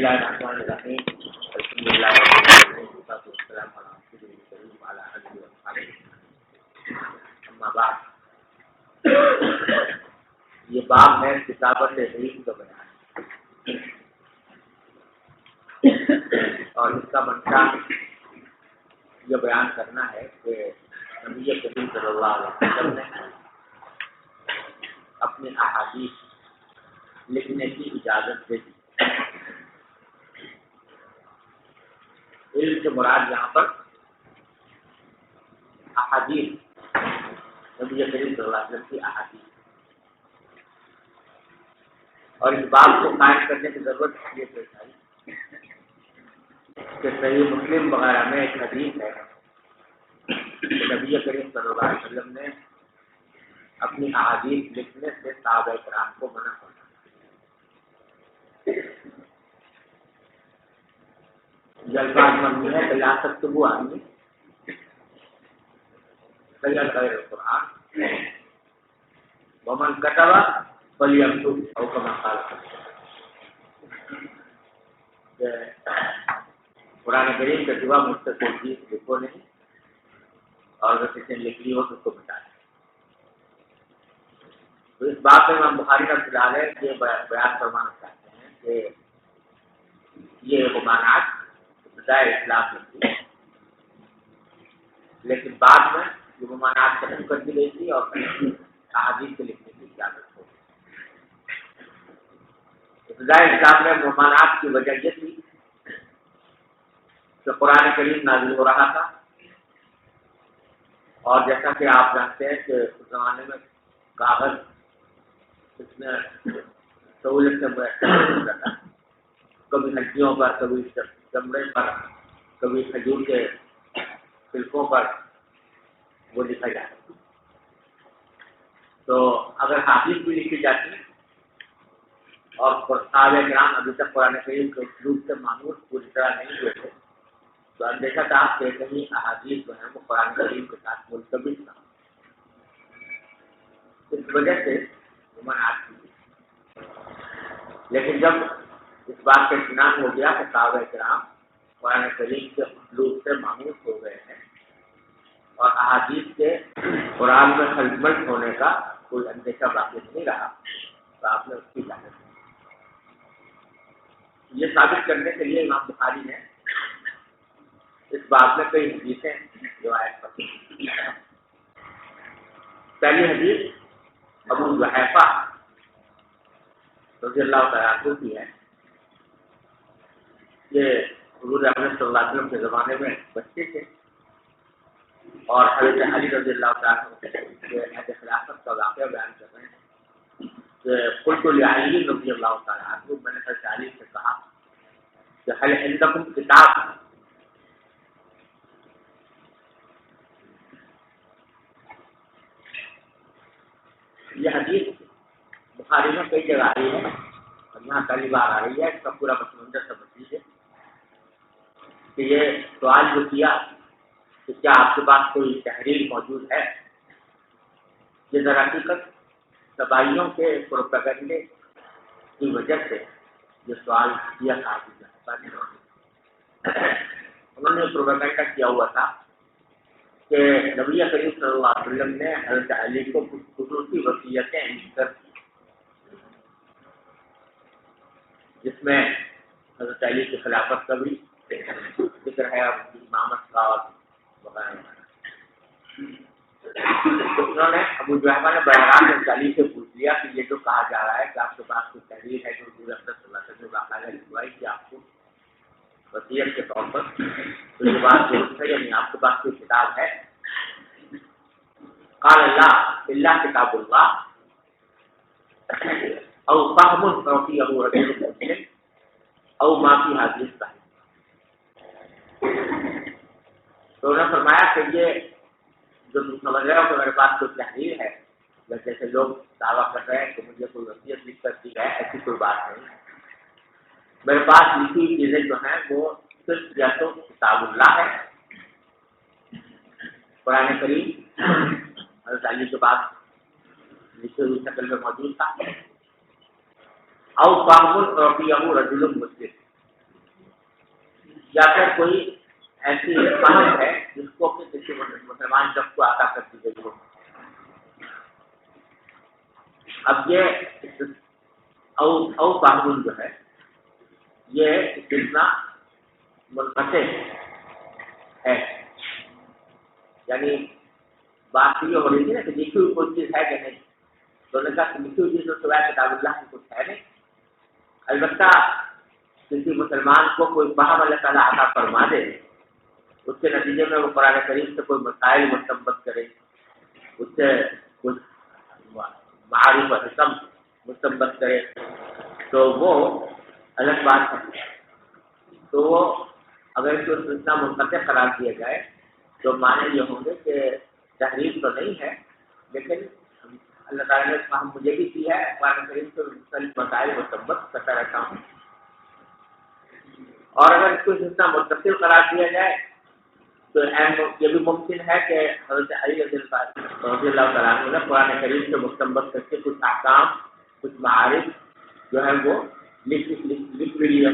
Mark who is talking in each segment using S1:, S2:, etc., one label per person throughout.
S1: اللہ الرحمن الرحیم الحمدللہ رب العالمین والصلاۃ والسلام علی رسول اللہ وعلی آلہ وصحبہ اما بعد. یہ باب ہے کتابت علم کا بیان اور اس کا منشا یہ بیان کرنا ہے کہ نبی کریم صلی اللہ علیہ وسلم نے اپنی احادیث لکھنے کی اجازت دے دی. علم سے مراد یہاں پر احادیث نبی کریم صلی اللہ علیہ وسلم کی احادیث. اور اس بات کو قائم کرنے کی ضرورت اس لیے پیش آئی کہ صحیح مسلم وغیرہ میں ایک حدیث ہے کہ نبی کریم صلی اللہ علیہ وسلم نے اپنی احادیث لکھنے سے صحابہ کرام کو منع کیا. الفاظ مبنی ہے کہ لا تكتبوا عني غير القرآن ومن كتب فليكتب او كما قال. قرآن کریم کا سوا مجھ سے کوئی چیز لکھو نہیں اور اگر کسی نے لکھ لی ہو تو اس کو بتا دیں. تو اس بات میں امام بخاری کا خیال ہے کہ بیان فرمانا چاہتے ہیں کہ یہ ممانعات ابتداء اسلام میں تھی لیکن بعد میں یہ ممانعات ختم کر دی گئی تھی اور احادیث سے لکھنے کی اجازت ہو گئی. ابتداء اسلام میں ممانعات کی وجہ یہ تھی کہ قرآن کریم نازل ہو رہا تھا اور جیسا کہ آپ جانتے ہیں کہ اس زمانے میں کاغذ اس میں سہولت سے میسر ہوتا تھا. کبھی ہڈیوں پر، کبھی چمڑے پر، کبھی کھجور کے چھلکوں پر وہ لکھا جاتا. تو اگر حدیث بھی لکھی جاتی اور صحابہ کرام ابھی تک قرآن کریم کے اسلوب سے مانوس پوری طرح نہیں ہوئے تھے تو اندیشہ تھا کہ کہیں احادیث جو ہے وہ قرآن کریم کے ساتھ ملتبس نہ ہو. اس وجہ سے ممانعات کی. لیکن جب اس بات کا اطمینان ہو گیا کہ صحابہ کرام قرآن کریم کے اسلوب سے مانوس ہو گئے ہیں اور احادیث کے قرآن میں خلط ہونے کا کوئی اندیشہ باقی نہیں رہا تو آپ نے اس کی اجازت دی. یہ ثابت کرنے کے لیے امام بخاری نے اس بات میں کئی حدیثیں روایت کرتی ہیں. پہلی حدیث ابو جحیفہ رضی اللہ تعالیٰ عنہ کی ہے. یہ حضور اکرم صلی اللہ علیہ وسلم کے زمانے میں بچے تھے اور حضرت علی رضی اللہ تعالیٰ عنہ کے عہد خلافت کا واقعہ بیان کر رہے ہیں کہ قلت لعلی رضی اللہ تعالیٰ عنہ، میں نے حضرت علی سے کہا کہ هل عندکم کتاب. یہ حدیث بخاری میں کئی جگہ آ رہی ہے اور یہاں پہلی بار آ رہی ہے. اس کا پورا متمنظر سمجھ لیجیے کہ یہ سوال جو کیا کہ کیا آپ کے پاس کوئی تحریر موجود ہے، یہ در حقیقت تباہیوں کے پروپیگنڈے کی وجہ سے یہ سوال کیا تھا. انہوں نے پروپیگنڈا کیا ہوا تھا کہ نبی کریم صلی اللہ علیہ وسلم نے حضرت علی کو کچھ خصوصی وصیتیں کر دی جس میں حضرت علی کی خلافت کا بھی ذکر ہے اور امامت کا اور وغیرہ. انہوں نے ابو جحیفہ نے بہرحال حضرت علی سے پوچھ لیا کہ یہ جو کہا جا رہا ہے کہ آپ کے پاس کوئی تحریر ہے جو حضور اکرم صلی اللہ علیہ وسلم نے باقاعدہ لکھوائی کہ آپ کو وصیت کے طور پر تو یہ بات درست ہے یعنی آپ کے پاس کوئی کتاب ہے؟ قال اللہ الا کتاب اللہ او فهم اعطيه رجل مسلم او ما في هذه الصحيح. تو انہوں نے فرمایا کہ یہ جو تم سمجھ رہے ہو کہ میرے پاس کوئی تحریر ہے، جیسے لوگ دعویٰ کر رہے ہیں کہ مجھے کوئی وصیت لکھ کر دی ہے، ایسی کوئی بات نہیں. میرے پاس لکھی ہوئی چیزیں جو ہیں وہ صرف یا تو کتاب اللہ ہے، قرآن کریم حضرت علی کے پاس لکھی ہوئی شکل میں موجود تھا، او فهم اعطيه رجل مسلم یا پھر کوئی ایسی فہم ہے جس کو کہ کسی مسلمان شخص کو عطا کر دی گئی ہو. اب یہ او فہم جو ہے یہ کتنا منقطع ہے، یعنی بات یہ ہو رہی تھی نا کہ لکھی ہوئی کوئی چیز ہے کہ نہیں، تو نے کہا کہ لکھی ہوئی چیز تو سوائے کتاب اللہ کی کچھ ہے نہیں. البتہ کسی مسلمان کو کوئی فہم اللہ تعالیٰ عطا فرما دے، اس کے نتیجے میں وہ قرآن کریم سے کوئی مسائل مستنبط کرے، اس سے کچھ معارف و حکم مستنبط کرے، تو وہ الگ بات ہے. تو وہ اگر اس کو اتنا منقطع قرار دیا جائے تو معنی یہ ہوں گے کہ تحریر تو نہیں ہے، لیکن اللہ تعالیٰ نے فہم مجھے بھی کی ہے، قرآن کریم سے مختلف مسائل مستنبط کرتا رہتا ہوں. اور اگر اس کو اتنا متصل قرار دیا جائے تو یہ بھی ممکن ہے کہ حضرت علی رضی اللہ تعالیٰ عنہ نے قرآن کریم سے مستنبط کر کے کچھ احکام، کچھ معارف جو ہے وہ لکھ بھی لیا،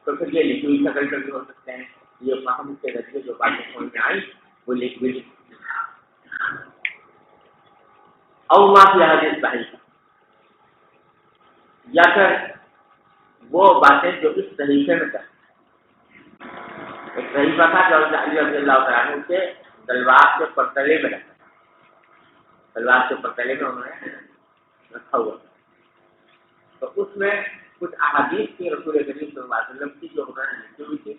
S1: تو پھر یہ لکھی ہوئی شکل پر بھی ہو سکتے ہیں. یہ فہم کے ذریعے جو باتیں سمجھ میں آئی وہ لکھ بھی لی. اور ما فی حدیث صحیح، یا پھر وہ باتیں جو اس صحیفے میں کریں. ایک صحیفہ تھا جو علی رضی اللہ تعالیٰ عنہ کے تلوار کے پرتلے میں رکھا، تلوار کے پرتلے میں انہوں نے رکھا ہوا، تو اس میں کچھ احادیث کی رسول کریم صلی اللہ علیہ وسلم کی جو انہوں نے لکھی ہوئی تھی،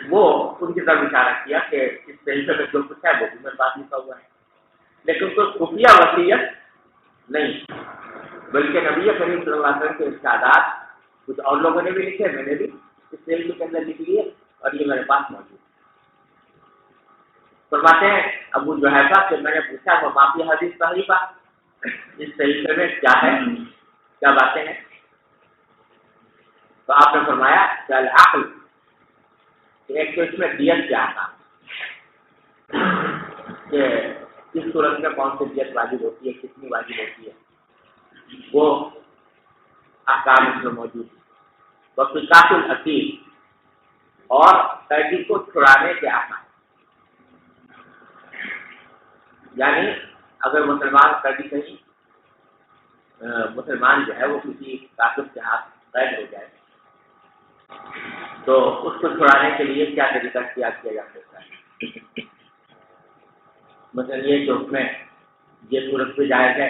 S1: وہ ان کی طرف اشارہ کیا کہ اس صحیفے میں جو کچھ ہے وہ بھی میرے پاس لکھا ہوا ہے، لیکن کوئی خفیہ وصیت نہیں، بلکہ نبی کریم صلی اللہ علیہ وسلم کے ارشادات کچھ اور لوگوں نے بھی لکھے، میں نے بھی اس صحیفے کے اندر لکھ لیے اور یہ میرے پاس موجود ہے. فرماتے ہیں ابو جحیفہ کہ میں نے پوچھا وہ ما فی حدیث صحیفہ، اس صحیفے میں کیا ہے، کیا باتیں ہیں؟ تو آپ نے فرمایا کہ العقل، کہ ایک تو اس میں دیت کیا تھا کہ کس صورت میں کون سی دیت واجب ہوتی ہے، کتنی واجب ہوتی ہے، وہ احکام اس میں موجود ہے. وفقات العقیل، اور قیدی کو چھڑانے کے احکام، یعنی اگر مسلمان قیدی کہیں مسلمان جو ہے وہ کسی کافر کے ہاتھ قید ہو جائے تو اس کو چھڑانے کے لیے کیا طریقہ اختیار کیا جا سکتا ہے. مثلا یہ کہ اس میں یہ صورت بھی جائز ہے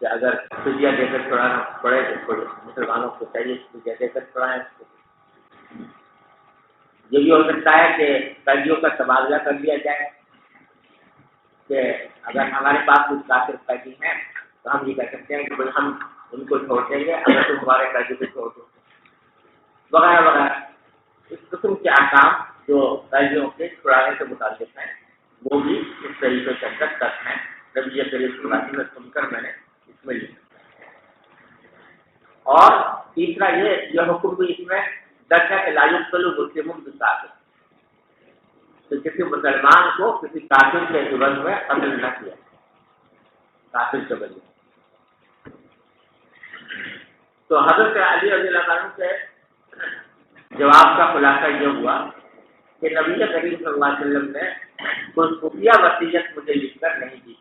S1: کہ اگر فدیہ دے کر چھڑانا پڑے تو مسلمانوں کو چاہیے فدیہ دے کر چھڑائیں اس کو. یہ بھی ہو سکتا ہے کہ قیدیوں کا تبادلہ کر لیا جائے، کہ اگر ہمارے پاس کچھ کافر قیدی ہیں تو ہم یہ کہہ سکتے ہیں کہ بھائی ہم ان کو چھوڑ دیں گے اگر تم ہمارے قیدی کو چھوڑ دو، وغیرہ وغیرہ. اس قسم کے احکام جو قیدیوں کے چھڑانے سے متعلق ہیں وہ بھی اس طریقے کے اندر تک ہیں. نبی کریم صلی اللہ علیہ وسلم سن کر میں نے اس میں لکھا. اور تیسرا یہ حکم بھی اس میں درج ہے کہ لا یقتل مسلم بالکافر، تو کسی مسلمان کو کسی کافر کے عوض میں قتل نہ کیا، کافر کے بدلے. تو حضرت علی رضی اللہ عنہ کے جواب کا خلاصہ یہ ہوا کہ نبی کریم صلی اللہ علیہ وسلم نے کوئی خفیہ وصیت مجھے لکھ کر نہیں دی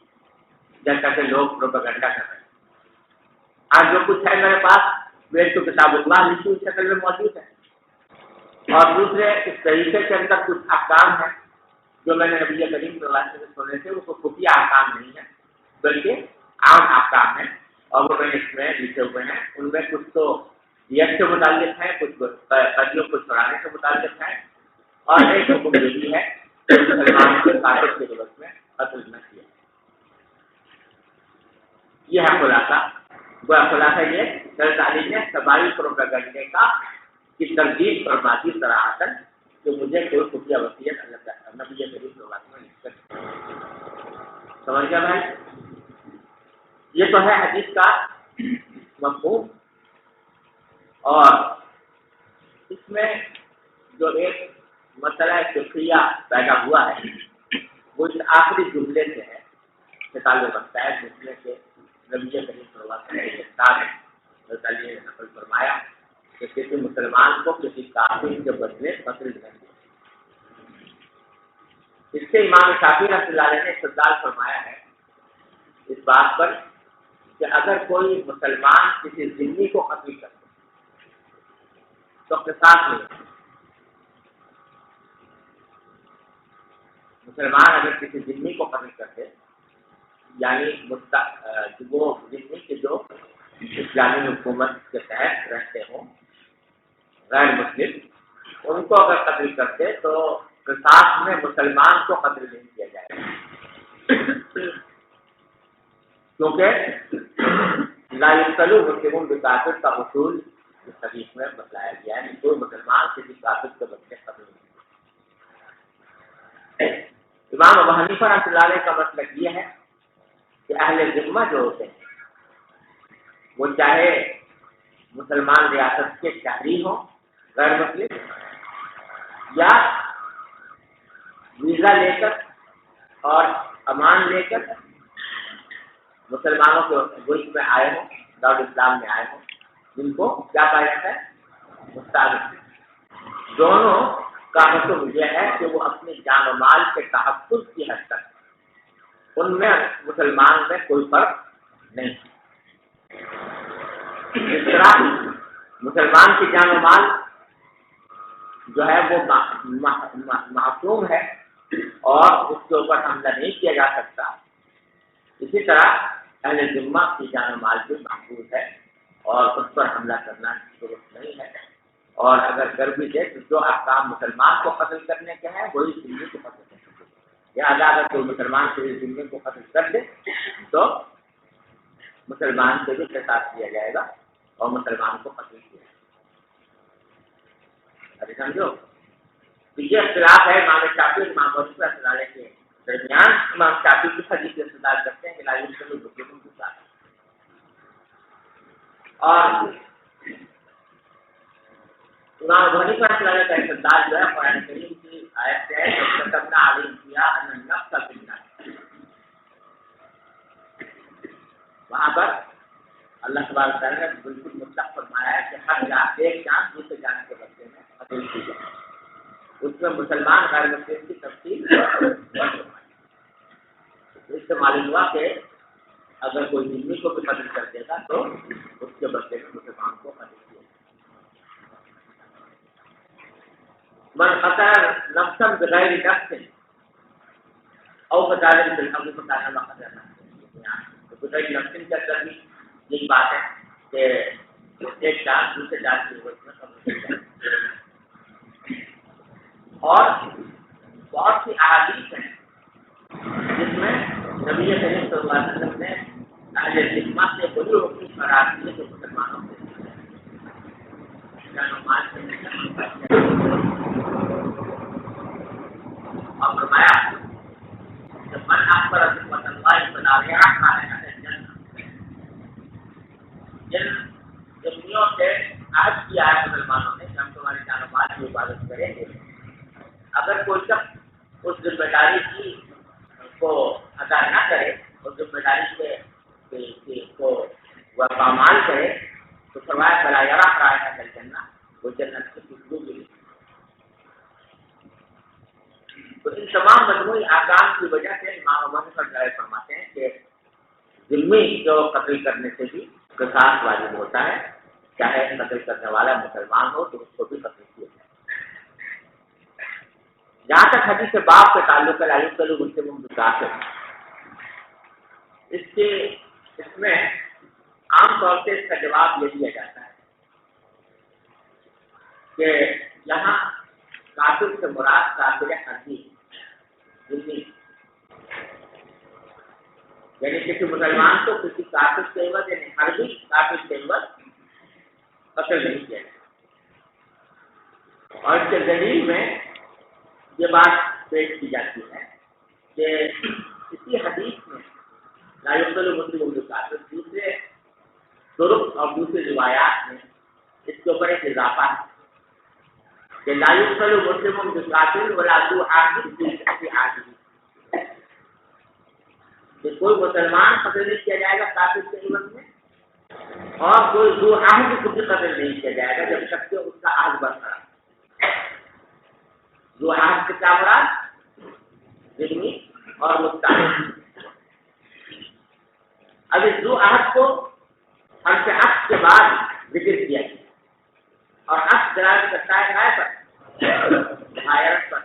S1: جیسا کہ لوگ پروپیگنڈا کر رہے ہیں. آج جو کچھ ہے میرے پاس وہ ایک تو کتاب اللہ لکھی ہوئی شکل میں موجود ہے، اور دوسرے اس طریقے کے اندر کچھ احکام ہیں جو میں نے نبی کریم صلی اللہ علیہ وسلم سننے سے وہ خفیہ احکام نہیں ہے بلکہ عام احکام ہیں، اور وہ میں نے اس میں لکھے ہوئے ہیں. ان میں کچھ تو دیت سے متعلق ہیں، کچھ قیدیوں کو چھڑانے سے متعلق ہیں، اور ایک حکم یہ بھی ہے کہ مسلمان کے کافر کے عوض میں قتل نہ کیا. یہ ہے خلاصہ. خلاصہ یہ حضرت علی نے سبائی پروپیگنڈے کا کی تردید فرماتی صراحتاً کہ مجھے کوئی خفیہ وصیت اللہ نبی کریم صلی اللہ علیہ وسلم نے لکھ کر. سمجھ گیا بھائی؟ یہ تو ہے حدیث کا مفہوم. اور اس میں جو ایک مسئلہ فقہیہ پیدا ہوا ہے وہ اس آخری جملے سے ہے کہ تعلق رکھتا ہے، جس میں کہ نبی کریم صلی اللہ علیہ وسلم نے نقل فرمایا کہ کسی مسلمان کو کسی کافر کے بدلے قتل نہیں دیا۔ اس سے امام شافعی رحمۃ اللہ علیہ نے استدلال فرمایا ہے اس بات پر کہ اگر کوئی مسلمان کسی ذمہ کو قتل کرے تو قصاص نہیں ہے۔ مسلمان اگر کسی ذمہ کو قتل کرتے یعنی وہ ذمہ کے جو اسلامی حکومت کے تحت رہتے ہوں غیر مسلم، ان کو اگر قتل کرتے تو قصاص میں مسلمان کو قتل نہیں کیا جائے گا، کیونکہ لا یقتل مسلم بکافر کا اصول اس حدیث میں بتلایا گیا ہے، کوئی مسلمان کسی کافر کے بدلے قتل نہیں۔ امام ابو حنیفہ رحمۃ اللہ علیہ کا مسلک یہ ہے کہ اہل ذمہ جو ہوتے ہیں وہ چاہے مسلمان ریاست کے شہری ہوں غیر مسلم، یا ویزا لے کر اور امان لے کر مسلمانوں کے ملک میں آئے ہوں، دارالاسلام میں آئے ہوں، جن کو کیا کہا جاتا ہے مستعمر، دونوں کا حکم یہ ہے کہ وہ اپنی جان و مال کے تحفظ کی حد تک ان میں مسلمان میں کوئی فرق نہیں۔ اس طرح مسلمان کی جان و مال جو ہے وہ معصوم ہے اور اس کے اوپر حملہ نہیں کیا جا سکتا، اسی طرح اہل ذمہ کی جان و مال بھی محفوظ ہے اور اس پر حملہ کرنا درست نہیں ہے، اور اگر کر بھی دے تو جو احکام مسلمان کو قتل کرنے کے ہیں وہی ذمہ کو قتل کرنے کے ہیں، لہٰذا اگر کوئی مسلمان کسی ذمہ کو قتل کر دے تو مسلمان سے بھی قصاص کیا جائے گا اور مسلمان کو قتل کیا جائے گا۔ ابھی سمجھو تو یہ اختلاف ہے امام شافعی اور امام ابو حنیفہ رحمۃ اللہ علیہ کے درمیان۔ امام شافعی کی حدیث سے استدلال کرتے ہیں کہ لا یقتل مسلم بکافر، اور امام ابو حنیفہ رحمۃ اللہ علیہ کا استدلال جو ہے قرآن کریم کی آیت سے ہے کہ كتبنا علیہم فیہا ان النفس بالنفس، وہاں پر اللہ تبارک و تعالیٰ نے بالکل مطلق فرمایا ہے کہ ہر ایک جان دوسرے جان کے بدلے میں قتل کی جائے، اس میں مسلمان غیر مسلم کی تفصیل اس سے معلوم ہوا کہ اگر کوئی ذمہ کو بھی قتل کر دے گا تو اس کے بدلے میں مسلمان کو قتل کیا جائے۔ من قتل نفسا بغیر نفس او فساد فی الارض فکانما قتل نفسا، تو بغیر نفس کا ترجمہ یہی بات ہے کہ ایک جان دوسرے جان کی ضرورت میں قتل کی جائے۔ اور بہت سی احادیث ہیں جس میں نبی کریم صلی اللہ علیہ وسلم نے اہل ذمہ سے بڑی حکم قرار دیے جو مسلمانوں سے اور فرمایا کہ من اخبر ذمۃ اللہ بنایا جن ذمیوں سے عہد کیا ہے مسلمانوں نے کہ ہم تمہاری جان و مال کی حفاظت کریں گے، اگر کوئی شخص اس ذمہ داری کی کو ادا نہ کرے، اس ذمہ داری کو وہ پامال کرے تو فرمایا فلا یرا رائحۃ الجنہ، وہ جنت کی خوشبو ملے۔ تو ان تمام مجموعی احکام کی وجہ سے امام ابو حنیفہ رحمۃ فرماتے ہیں کہ ذمہ جو قتل کرنے سے بھی قصاص واجب ہوتا ہے، چاہے قتل کرنے والا مسلمان ہو تو اس کو بھی قتل کیا جائے۔ جہاں تک حدیث باب کے تعلق ہے لا یقتل مسلم بکافر، اس میں عام طور سے اس کا جواب یہ دیا جاتا ہے کہ یہاں کافر سے مراد کافر حربی ذمہ، یعنی کسی مسلمان کو کسی کافر کے عوض یعنی حربی کافر کے عوض قتل نہیں کیا جائے۔ اور اس کے دلیل میں یہ بات پیش کی جاتی ہے کہ اسی حدیث میں لا یقتل مسلم بکافر دوسرے طرق اور دوسری روایات میں اس کے اوپر ایک اضافہ ہے کہ لا یقتل مسلم بکافر ولا ذو عاقل فی عاقل، کہ کوئی مسلمان قتل نہیں کیا جائے گا کافر کے عوض میں اور کوئی ذو عہد کو بھی قتل نہیں کیا جائے گا جب تک کہ اس کا عہد برقرار ہے۔ ذو عہد سے کیا مراد؟ ذمہ اور مستعد۔ اب اس ذو عہد کو ہم سے عقد کے بعد ذکر کیا گیا اور عقد دلالت کرتا ہے غائب پر غائب پر،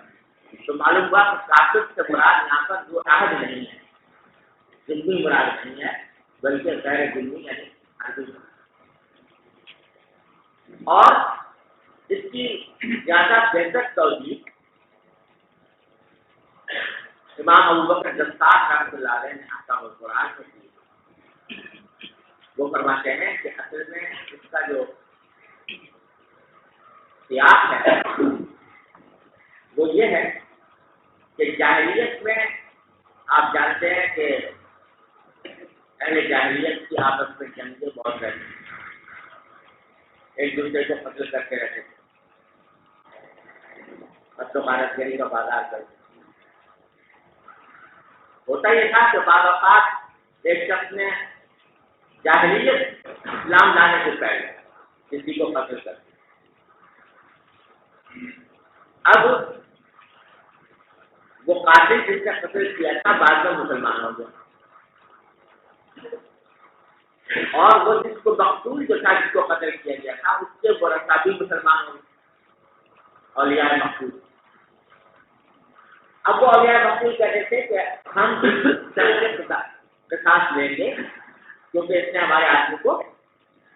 S1: تو معلوم ہوا کہ کافر سے مراد یہاں پر ذو عہد نہیں ہے، ذمہ مراد نہیں ہے بلکہ غیر ذمہ یعنی عہد۔ اور اس کی زیادہ بہتر توجیہ امام ابوبکر جساس رحمۃ اللہ علیہ نے احکام القرآن میں کی۔ وہ فرماتے ہیں کہ اصل میں اس کا جو سیاق ہے وہ یہ ہے کہ جاہلیت میں آپ جانتے ہیں کہ اہل جاہلیت کی آپس میں جنگیں بہت رہتی ہیں، ایک دوسرے کو قتل کرتے رہتے تھے، قتل و غارت گری کا بازار کرتے۔ ہوتا یہ تھا کہ بعض اوقات ایک شخص نے جاہلیت اسلام لانے سے پہلے کسی کو قتل کر دیا، اب وہ قاتل جس نے قتل کیا تھا بعد میں مسلمان ہو گیا، اور وہ جس کو مقتول جو تھا جس کو قتل کیا گیا تھا اس کے ورثاء بھی مسلمان ہو گئے، اولیاء مقتول۔ اب وہ اولیاء مقتول کہتے تھے کہ ہم قصاص لیں گے کیونکہ اس نے ہمارے آدمی کو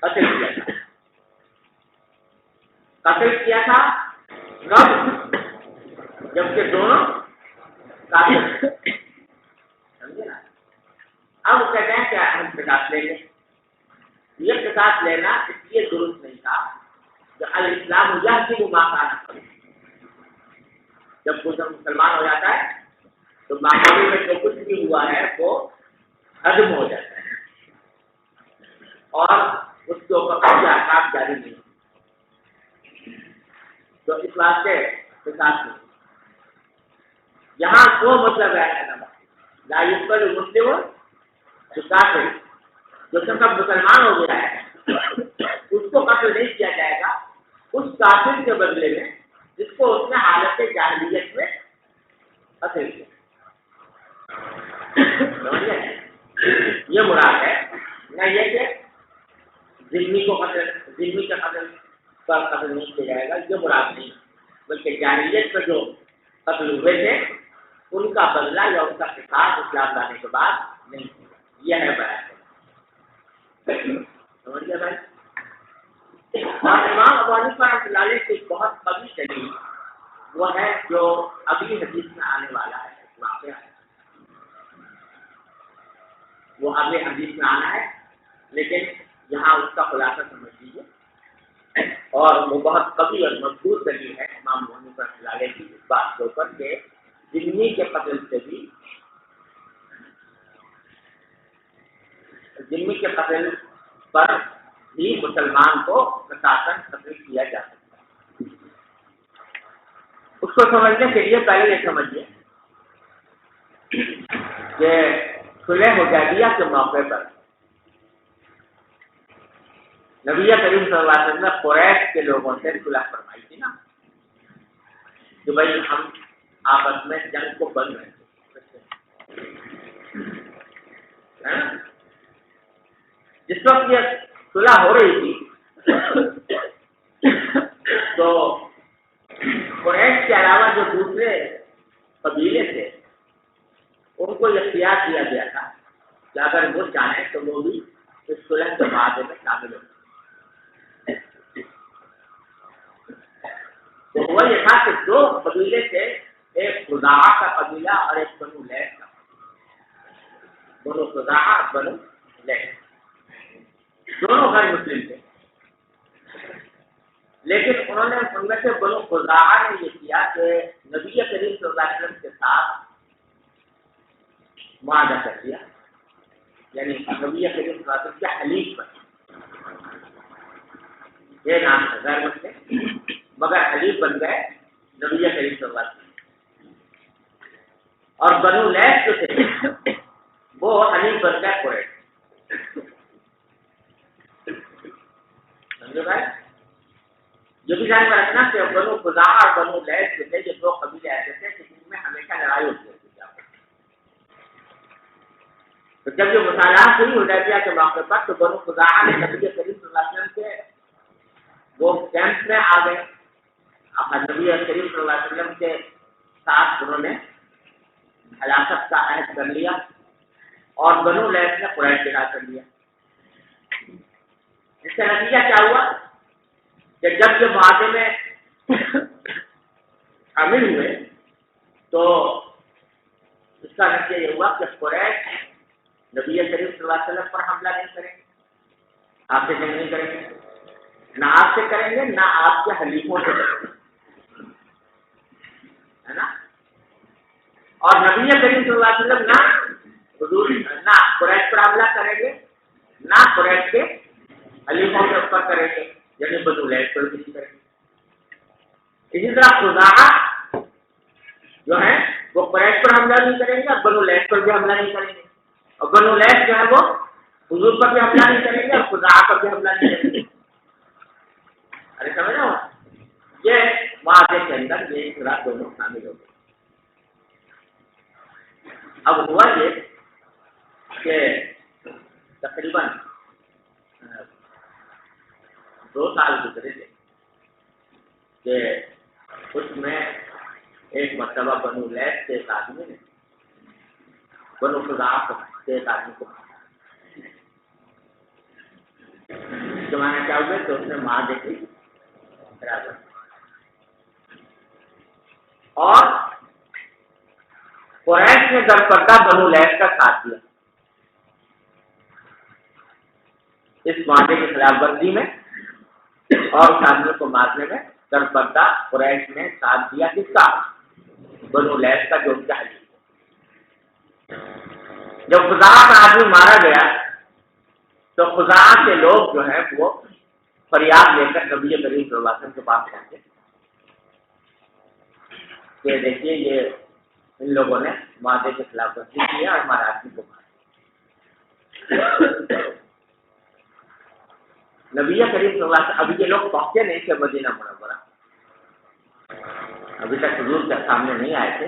S1: قتل کیا تھا۔ قتل کیا تھا کب؟ جبکہ دونوں کافر، سمجھے نا؟ اب وہ کہتے ہیں کہ ہم قصاص لیں گے۔ یہ قصاص لینا اس لیے درست نہیں تھا کہ الاسلام یحجب ما کان، جب کوئی مسلمان ہو جاتا ہے تو معمولی میں جو کچھ بھی ہوا ہے وہ ختم ہو جاتا ہے اور اس کے اوپر کوئی احکام جاری نہیں، تو اس واسطے قصاص نہیں۔ یہاں دو مطلب ہے لا یقبل مسلم جو کافر، جو سب مسلمان ہو گیا ہے اس کو قتل نہیں کیا جائے گا اس کافر کے بدلے میں جس کو اس نے حالت جاہلیت میں قتل کیا۔ یہ مراد ہے، نہ یہ کہ ذمہ کو قتل، ذمہ کا قتل پر قتل نہیں کیا جائے گا، یہ مراد نہیں، بلکہ جاہلیت میں جو قتل ہوئے تھے ان کا بدلہ یا ان کا قصاص اسلام لانے کے بعد نہیں کیا، یہ ہے بیان۔ سمجھ گیا بھائی؟ اور امام ابو حنیفہ رحمۃ اللہ علیہ کی بہت قوی دلیل وہ ہے جو اگلی حدیث میں آنے والا ہے، واقعہ ہے وہ اگلی حدیث میں آنا ہے، لیکن یہاں اس کا خلاصہ سمجھ لیجیے، اور وہ بہت قوی اور مضبوط دلیل ہے امام ابو حنیفہ رحمۃ اللہ علیہ کی اس بات کے اوپر کہ ذمہ کے قتل سے بھی، ذمہ کے قتل پر بھی مسلمان کو قصاصاً قتل کیا جا سکتا ہے۔ اس کو سمجھنے کے لیے پہلے یہ سمجھیے کہ صلح حدیبیہ کے موقع پر نبی کریم صلی اللہ علیہ وسلم نے قریش کے لوگوں سے صلح فرمائی تھی نا کہ بھائی ہم آپس میں جنگ کو بند رکھیں، جس وقت یہ صلح ہو رہی تھی تو قریش کے علاوہ جو دوسرے قبیلے تھے ان کو اختیار دیا گیا تھا کہ اگر وہ چاہیں تو وہ بھی اس صلح کے معاہدے میں شامل ہو۔ تو ہوا یہ تھا کہ دو قبیلے تھے، ایک خزاعہ کا قبیلہ اور ایک بنو لیث کا، دونوں خزاعہ اور بنو لیث، دونوں غیر مسلم تھے، لیکن انہوں نے ان میں سے بنو خزاعہ نے یہ کیا کہ نبی کریم صلی اللہ علیہ وسلم کے ساتھ معاہدہ کر دیا، یعنی نبی کریم صلی اللہ علیہ وسلم کے حلیف بنے، یہ نام ہے غیر مسلم مگر حلیف بن گئے نبی کریم صلی اللہ علیہ وسلم، اور بنو لیث جو تھے وہ حلیف بن گئے قریش۔ بھی ذہن میں رکھنا کہ بنو خزاعہ اور بنو لیث جو تھے یہ دو قبیلے ایسے تھے کہ جن میں ہمیشہ لڑائی ہوتی تھی. تو جب یہ مطالعات ہوئی حدیبیہ کے موقع پر تو بنو خزاعہ نے نبی کریم صلی اللہ علیہ وسلم کے وہ کیمپ میں آ گئے. اب نبی کریم صلی اللہ علیہ وسلم کے ساتھ انہوں نے ہلاکت کا عہد کر لیا اور بنو لیث نے قریش کے ساتھ کر لیا. اس کا نتیجہ کیا ہوا کہ جب یہ معاہدے میں شامل ہوئے تو اس کا نتیجہ یہ ہوا کہ قریش نبی کریم صلی اللہ علیہ وسلم پر حملہ نہیں کریں گے, آپ سے جنگ نہیں کریں گے, نہ آپ سے کریں گے نہ آپ کے حلیفوں سے کریں گے, ہے نا. اور نبی کریم صلی اللہ علیہ وسلم نہ قریش پر حملہ کریں گے نہ قریش کے حلیفوں کے اوپر کریں گے, یعنی بنو لیث پر بھی نہیں کریں گے. اسی طرح خزاعہ جو ہے وہ قریش پر حملہ نہیں کریں گے اور بنو لیث پر بھی حملہ نہیں کریں گے, اور بنو لیث جو ہے وہ حضور پر بھی حملہ نہیں کریں گے اور خزاعہ پر بھی حملہ نہیں کریں گے. ارے سمجھ رہے ہو, یہ معاہدے کے اندر یہ اختلاف دونوں شامل ہو گئے. اب ہوا یہ کہ تقریباً 2 سال گزرے تھے کہ اس میں ایک مرتبہ بنو لیث کے ایک آدمی نے بنو خزاعہ کے ایک آدمی کو زمانہ کیا ہوئے تو اس نے معاہدے کی برابر اور قریش نے در پردہ بنو لیث کا ساتھ دیا. اس معاہدے کی خلاف ورزی میں اور اس آدمی کو مارنے میں در پردہ قریش نے ساتھ دیا. کس کا؟ بنو لیث کا, جو ان کا حلیف. جب خزاعہ کا آدمی مارا گیا تو خزاعہ کے لوگ جو ہیں وہ فریاد لے کر نبی کریم صلی اللہ علیہ وسلم کے پاس پہنچے کہ دیکھیے یہ ان لوگوں نے معاہدے کے خلاف ورزی کی ہے اور ہمارے آدمی کو مارا. نبی کریم صلی اللہ علیہ وسلم, ابھی یہ لوگ پہنچے نہیں تھے مدینہ منورہ, ابھی تک حضور کے سامنے نہیں آئے تھے,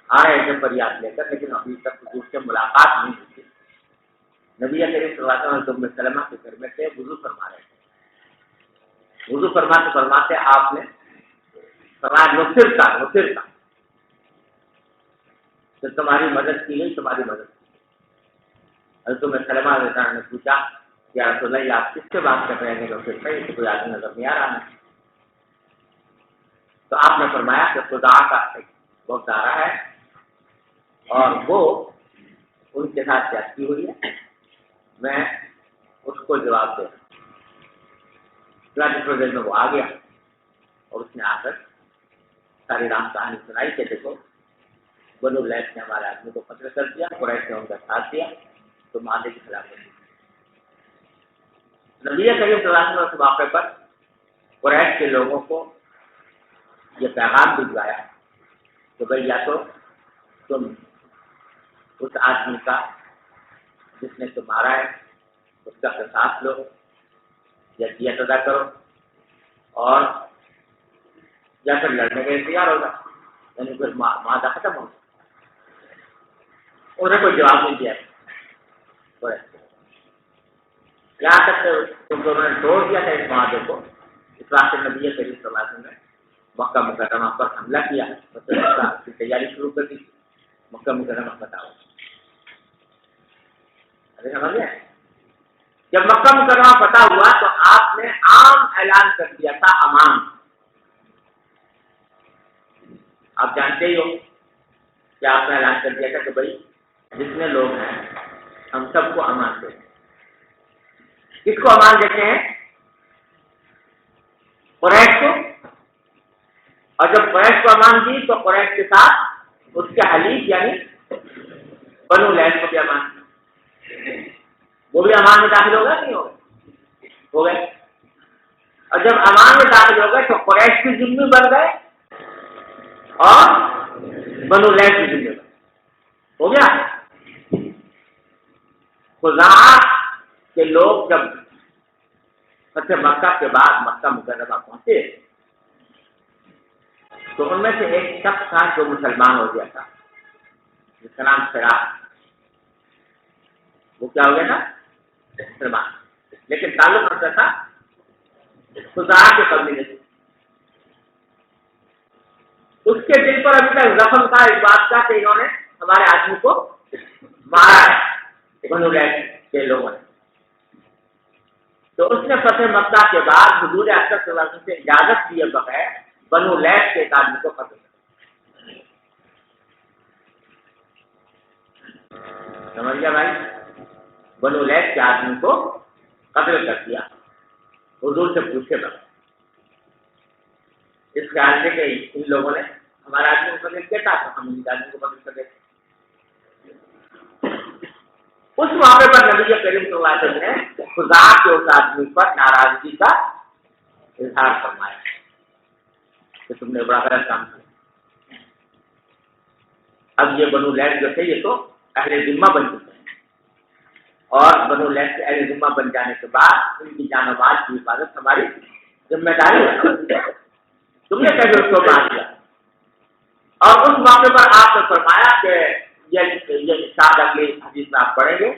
S1: آ رہے تھے فریاد لے کر, لیکن ابھی تک حضور سے ملاقات نہیں ہوئی تھی. نبی کریم صلی اللہ علیہ وسلم ام سلمہ کے گھر میں تھے, وضو فرما رہے تھے. وضو فرماتے آپ نے فرمایا نصرت کہ تمہاری مدد کی نہیں, تمہاری مدد کی. حضرت ام سلمہ نے پوچھا یا رسول اللہ آپ کس سے بات کر رہے ہیں؟ تو کوئی آدمی نظر نہیں آ رہا ہے. تو آپ نے فرمایا کہ خدا کا ایک وقت آ رہا ہے اور وہ ان کے ساتھ جاتی ہوئی ہے, میں اس کو جواب دے رہا ہوں. دیر میں وہ آ گیا اور اس نے آ کر ساری رام کہانی سنائی کہ دیکھو بنو لیث نے ہمارے آدمی کو قتل کر دیا, قریش نے ان کا ساتھ دیا, تو معاہدے کے خلاف ورزی. نبی کریم صلی اللہ علیہ وسلم کے واقعے پر قریش کے لوگوں کو یہ پیغام بھجوایا کہ بھائی یا تو تم اس آدمی کا جس نے تمہارا ہے اس کا قصاص لو یا دیت ادا کرو اور یا پھر لڑنے کا انتظار ہوگا, یعنی پھر معاہدہ ختم ہوگا. انہیں کوئی جواب نہیں دیا. یہاں تک کہ تم دونوں نے توڑ دیا تھا اس معاہدے کو. اس واسطے نبی کریم صلی اللہ علیہ وسلم نے مکہ مکرمہ پر حملہ کیا, مکہ کی تیاری شروع کر دی. مکہ مکرمہ فتح ہوا. سمجھ گئے؟ جب مکہ مکرمہ فتح ہوا تو آپ نے عام اعلان کر دیا تھا امان. آپ جانتے ہی ہو کہ آپ نے اعلان کر دیا تھا کہ بھائی جتنے لوگ ہیں ہم سب کو امان دیتے ہیں. کس کو امان دیتے ہیں؟ قریش کو. اور جب قریش کو امان دی تو قریش کے ساتھ اس کے حلیف یعنی بنو لیث کو بھی امان دی. وہ بھی امان میں داخل ہوگا نہیں ہوگا؟ ہو گئے. اور جب امان میں داخل ہو گئے تو قریش بھی ذمہ بن گئے اور بنو لیث بھی ذمہ بن گئے. ہو گیا. خزاعہ کے لوگ جب فتح مکہ کے بعد مکہ مکرمہ پہنچے تو ان میں سے ایک شخص تھا جو مسلمان ہو گیا تھا، جس کا نام فراق، وہ کیا ہو گیا تھا؟ مسلمان، لیکن تعلق رکھتا تھا خزاعہ کے قبیلے سے۔ اس کے دل پر ابھی تک زخم تھا اس بات کا کہ انہوں نے ہمارے آدمی کو مارا ہے بنو لیث کے لوگوں نے۔ تو اس نے فتح مکہ کے بعد حضور اکرم صلی اللہ علیہ وسلم سے اجازت لیے بغیر بنو لیث کے ایک آدمی کو قتل کیا۔ سمجھ گیا بھائی؟ بنو لیث کے آدمی کو قتل کر دیا حضور سے پوچھے بغیر، اس خیال سے کہ ان لوگوں نے ہمارا آدمی کو قتل کیا تھا تو ہم ان آدمی کو قتل کر دیتے۔ اس موقع پر نبی کریم صلی اللہ علیہ وسلم نے خزاعہ کے اس آدمی پر ناراضگی کا اظہار فرمایا کہ تم نے بڑا غلط کام کیا۔ اب یہ بنو لیث جو تھے یہ تو اہل ذمہ بن چکے ہیں، اور بنو لیث کے اہل ذمہ بن جانے کے بعد ان کی جان و مال کی حفاظت ہماری ذمہ داری ہے۔ تم نے کبھی اس کو مار دیا، اور اس موقع پر آپ نے فرمایا کہ یہ ارشاد اگلی حدیث میں آپ پڑھیں گے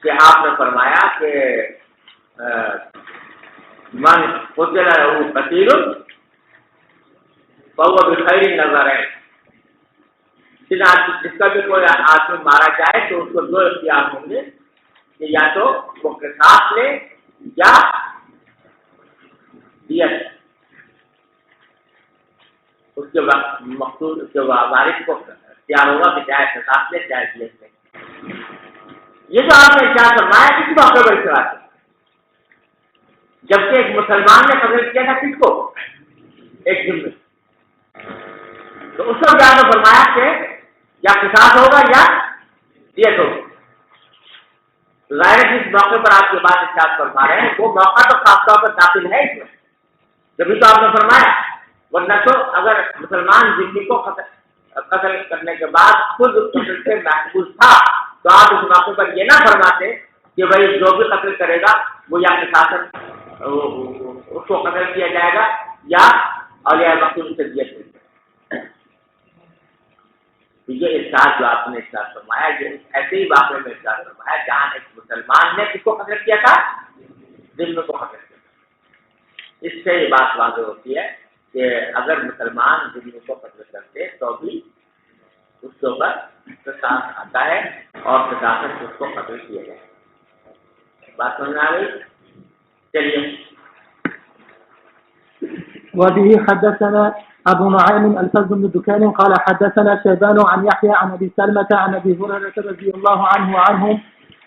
S1: کہ آپ نے فرمایا کہ من قتل له قتیل فهو بخیر النظرین، جس کا بھی کوئی آدمی مارا جائے تو اس کو دو اختیار ہوں گے کہ یا تو وہ قصاص لے یا دیت، اس کے بعد مقصود کے وارث کو اختیار ہوگا کہ چاہے قصاص لے چاہے دیت لے۔ یہ جو آپ نے ارشاد فرمایا کس موقع پر ارشاد ہے؟ جبکہ ایک مسلمان نے قتل کیا تھا کس کو؟ ایک ذمہ۔ تو اس وقت آپ نے فرمایا کہ یا قصاص ہوگا یا دیت ہوگا۔ ظاہر ہے جس موقع پر آپ کے بعد ارشاد فرما رہے ہیں وہ موقع تو خاص طور پر داخل ہے اس میں، جبھی تو آپ نے فرمایا، ورنہ تو اگر مسلمان ذمہ کو قتل کرنے کے بعد خود قتل سے محفوظ تھا تو آپ اس موقع پر یہ نہ فرماتے کہ بھائی جو بھی قتل کرے گا وہ یا قصاص اس کو قتل کیا جائے گا یا اولیاء مقتول سے دیت ملے گا۔ یہ ارشاد جو آپ نے ارشاد فرمایا یہ ایسے ہی واقعے میں ارشاد فرمایا جہاں ایک مسلمان نے کس کو قتل کیا تھا؟ ذمہ کو قتل کیا تھا۔ اس سے یہ بات واضح ہوتی ہے کہ اگر مسلمان ذمہ کو قتل کرتے تو بھی اس کے اوپر قصاص آتا ہے اور قصاص اس کو قتل کیا جائے۔ بات سمجھ میں آ گئی؟ چلیے۔
S2: وبه حدثنا أبو نعيم الفضل بن دكان قال حدثنا شيبان عن يحيى عن أبي سلمة عن أبي هريرة رضي الله عنه وعنهم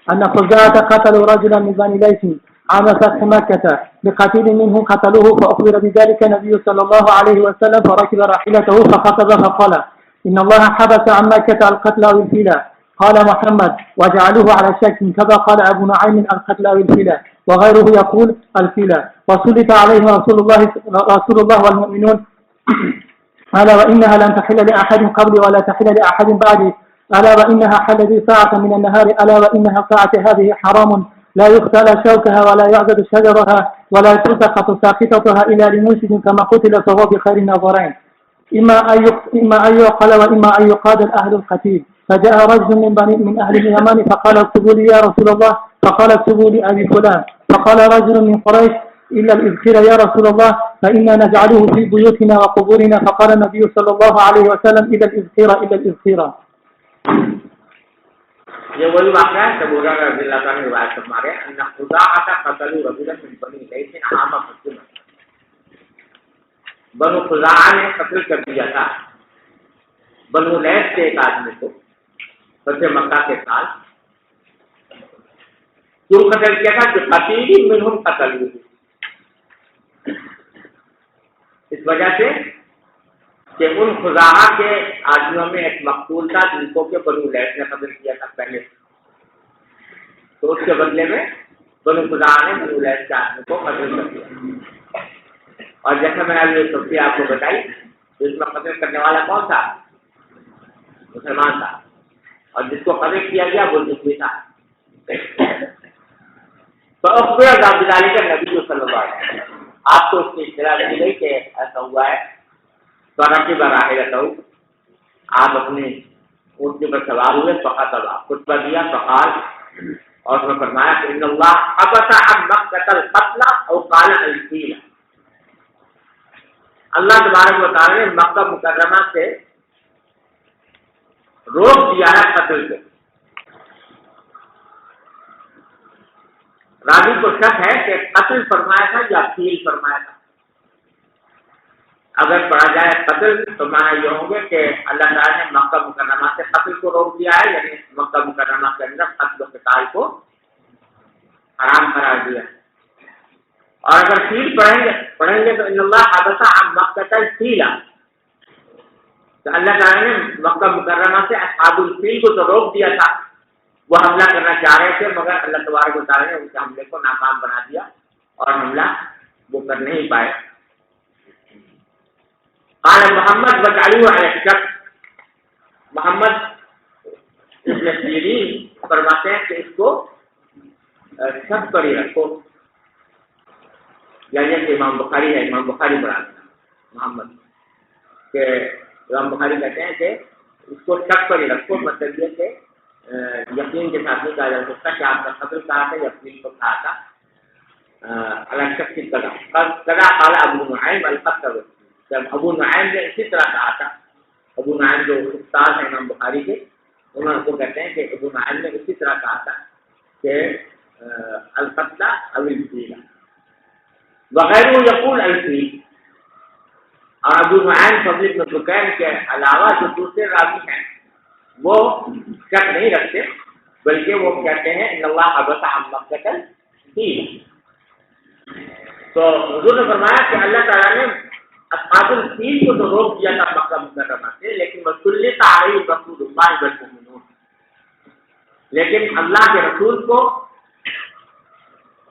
S2: أن خزاعة قتلوا رجلا من بني ليث عام فتح مكة بقتيل منهم قتلوه، فأخبر بذلك النبي صلى الله عليه وسلم فركب راحلته فخطب فقال إن الله حبس عن مكة القتل والفيلة. قال محمد وجعلوه على شك كما قال أبو نعيم القتل والفيلة، وغيره يقول الفيلة. وسلط عليهم رسول الله والمؤمنون ألا وإنها لن تحل لأحد قبلي ولا تحل لأحد بعدي، ألا وإنها حل ساعة من النهار، ألا وإنها ساعة هذه حرام لا يقتل شوكها ولا يعذب شجرها ولا تلتقط ساقطتها إلا لمنشد كما قتل فهو بخير النظرين، إما أن يقل وإما أن يقاتل أهل القتيل. فجاء رجل من أهل اليمن فقال اكتبوا لي يا رسول الله، فقال اكتبوا لي أبي فلان. فقال رجل من قريش إلا الإذخير يا رسول الله فإنا نجعله في بيوتنا وقبورنا. فقال النبي صلى الله عليه وسلم إلا الإذخير إلا الإذخير.
S1: یہ وہی واقعہ ہے ابو ہریرہ رضی اللہ عنہ روایت فرما رہے ہیں ان خزاعہ قتلوا رجلا من بني ليث عام فتح مکہ، بنو خزاعہ نے قتل کر دیا تھا بنو لیث کے ایک آدمی کو فتح مکہ کے سال۔ کیوں قتل کیا تھا؟ کہ قتیل منہم قتلوہ، اس وجہ سے کہ ان خزاعہ کے آدمیوں میں ایک مقتول تھا جن کو کہ بنو لیث نے قتل کیا تھا پہلے، تو اس کے بدلے میں بنو خزاعہ نے بنو لیث کے آدمی کو قتل کر دیا۔ اور جیسا میں نے ابھی یہ تفصیل آپ کو بتائی تو اس میں قتل کرنے والا کون تھا؟ مسلمان تھا، اور جس کو قتل کیا گیا وہ ذمہ تھا۔ تو اخبر بذلک النبی صلی اللہ علیہ وسلم، آپ کو اس کی اطلاع دی گئی کہ ایسا ہوا ہے۔ فرقب راحلتہ، آپ اپنے اونٹنے پر سوار ہوئے، فخطب، خطبہ دیا، فقال، اور اس نے فرمایا کہ ان اللہ حبس عن مکہ القتل او قال الفیل، اللہ تبارک و تعالی نے مکہ مکرمہ سے روک دیا ہے قتل سے۔ راوی کو شک ہے کہ قتل فرمایا تھا یا فیل فرمایا تھا۔ اگر پڑھا جائے قتل تو معنی یہ ہوں گے کہ اللہ تعالیٰ نے مکہ مکرمہ سے قتل کو روک دیا ہے، یعنی مکہ مکرمہ کے اندر قتل و قتال کو حرام قرار دیا ہے۔ اور اگر فیل پڑھیں گے تو ان اللہ حبس عن مکہ الفیل، تو اللہ تعالیٰ نے مکہ مکرمہ سے اصحاب الفیل کو تو روک دیا تھا، وہ حملہ کرنا چاہ رہے تھے مگر اللہ تبارک و تعالیٰ نے ان کے حملے کو ناکام بنا دیا اور حملہ وہ کر نہیں پائے۔ قال محمد وجعلوه على الشك، محمد ابن سیرین فرماتے ہیں کہ اس کو شک پر ہی رکھو، یعنی کہ امام بخاری ہے، امام بخاری بڑھانا محمد کہ امام بخاری کہتے ہیں کہ اس کو شک پر ہی رکھو، مطلب یہ کہ یقین کے ساتھ نہیں کہا جا سکتا کہ آپ کا قتل کہا تھا یا فیل کو کہا تھا۔ اللہ شک کی قضا قال ابو نعیم القتل، جب ابو نعیم نے اسی طرح کہا تھا، ابو نعیم جو استاد ہیں امام بخاری کے، انہوں کو کہتے ہیں کہ ابو نعیم نے اسی طرح کہا تھا کہ القتل او الفیل، وغیرہ یقول الفیل۔ اور ابو نعیم فضل بن دکین کے علاوہ جو دوسرے راوی ہیں وہ شک نہیں رکھتے، بلکہ وہ کہتے ہیں ان اللہ حبس عن مکہ الفیل۔ تو حضور نے فرمایا کہ اللہ تعالیٰ نے اصحاب الفیل کو تو روک دیا تھا مکہ مکرمہ سے، لیکن وسلط علیہ رسول اللہ والمؤمنون، لیکن اللہ کے رسول کو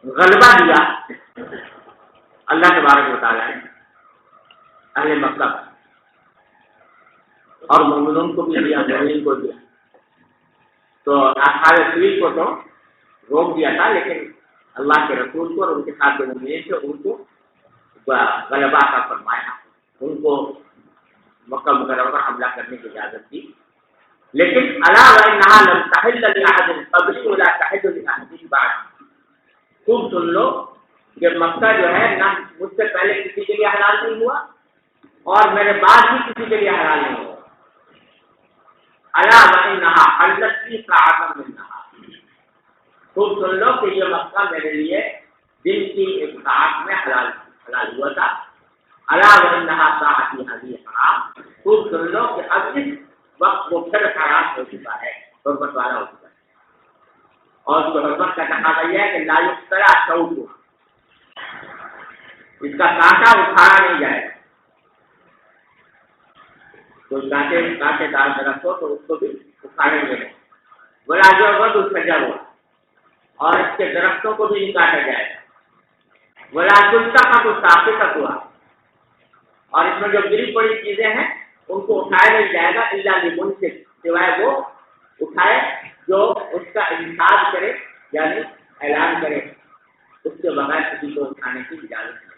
S1: غلبہ دیا اللہ تبارک و تعالیٰ نے اہل مکہ اور مومنون کو بھی دیا، مومنین کو دیا۔ تو اصحاب الفیل کو تو روک دیا تھا، لیکن اللہ کے رسول کو اور ان کے ساتھ جو مومنین تھے ان کو غلبہ کا فرمایا، ان کو مکہ مکرمہ پر حملہ کرنے کی اجازت دی۔ لیکن الا وانها لم تحل لاحد قبلی ولا تحل لاحد بعد، خوب سن لو کہ مکہ جو ہے نہ مجھ سے پہلے کسی کے لیے حلال نہیں ہوا اور میرے بعد بھی کسی کے لیے حلال نہیں ہوا۔ الا وانها حلت فی ساعۃ من نہار، خوب سن لو کہ یہ مکہ میرے لیے دن کی ایک ساعت میں حلال ہوا تھا۔ الا وانها ساعتی هذه حرام، خوب سن لو کہ اب اس وقت وہ پھر حرام ہو چکا ہے، حرمت والا ہو چکا ہے، اور اس کو حرمت کا تقاضا یہ ہے کہ لا یقطع شوکہ، اس کا کانٹا اکھاڑا نہیں جائے گا۔ کوئی کانٹے دار درخت ہو تو اس کو بھی اکھاڑیں گے نہیں، بلا جو ہوگا تو سجا ہوا، اور اس کے درختوں کو بھی نہیں کاٹا جائے گا۔ بلا کلتا کا تو ساقطہ ہوا، اور اس میں جو گری پڑی چیزیں ہیں ان کو اٹھایا نہیں جائے گا الا لمنصف، سوائے وہ اٹھائے جو اس کا انکار کرے، یعنی اعلان کرے، اس کے بغیر کسی کو اٹھانے کی اجازت نہیں۔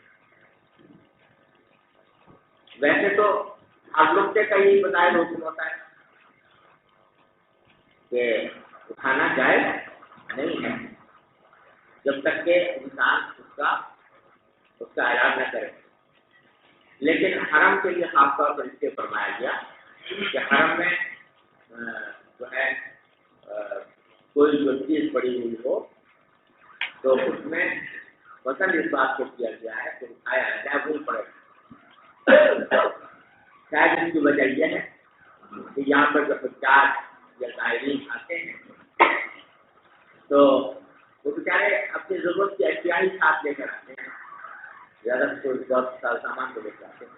S1: ویسے تو ہم لوگ سے کئی بظاہر حکم ہوتا ہے کہ اٹھانا جائز نہیں ہے جب تک کہ انسان اس کا اعلان نہ کرے، لیکن حرم کے لیے خاص طور پر اس سے فرمایا گیا کہ حرم میں جو ہے کوئی جو چیز پڑی ہوئی ہو تو اس میں وطن اس بات کو کیا گیا ہے کہ اٹھایا جائے، بھول پڑے۔ شاید اس کی وجہ یہ ہے کہ یہاں پر جو حجاج یا زائرین آتے ہیں تو وہ بیچارے اپنی ضرورت کی اشیاء ہی ساتھ لے کر آتے ہیں، زیادہ کوئی بہت سارا سامان کو لے کے آتے ہیں،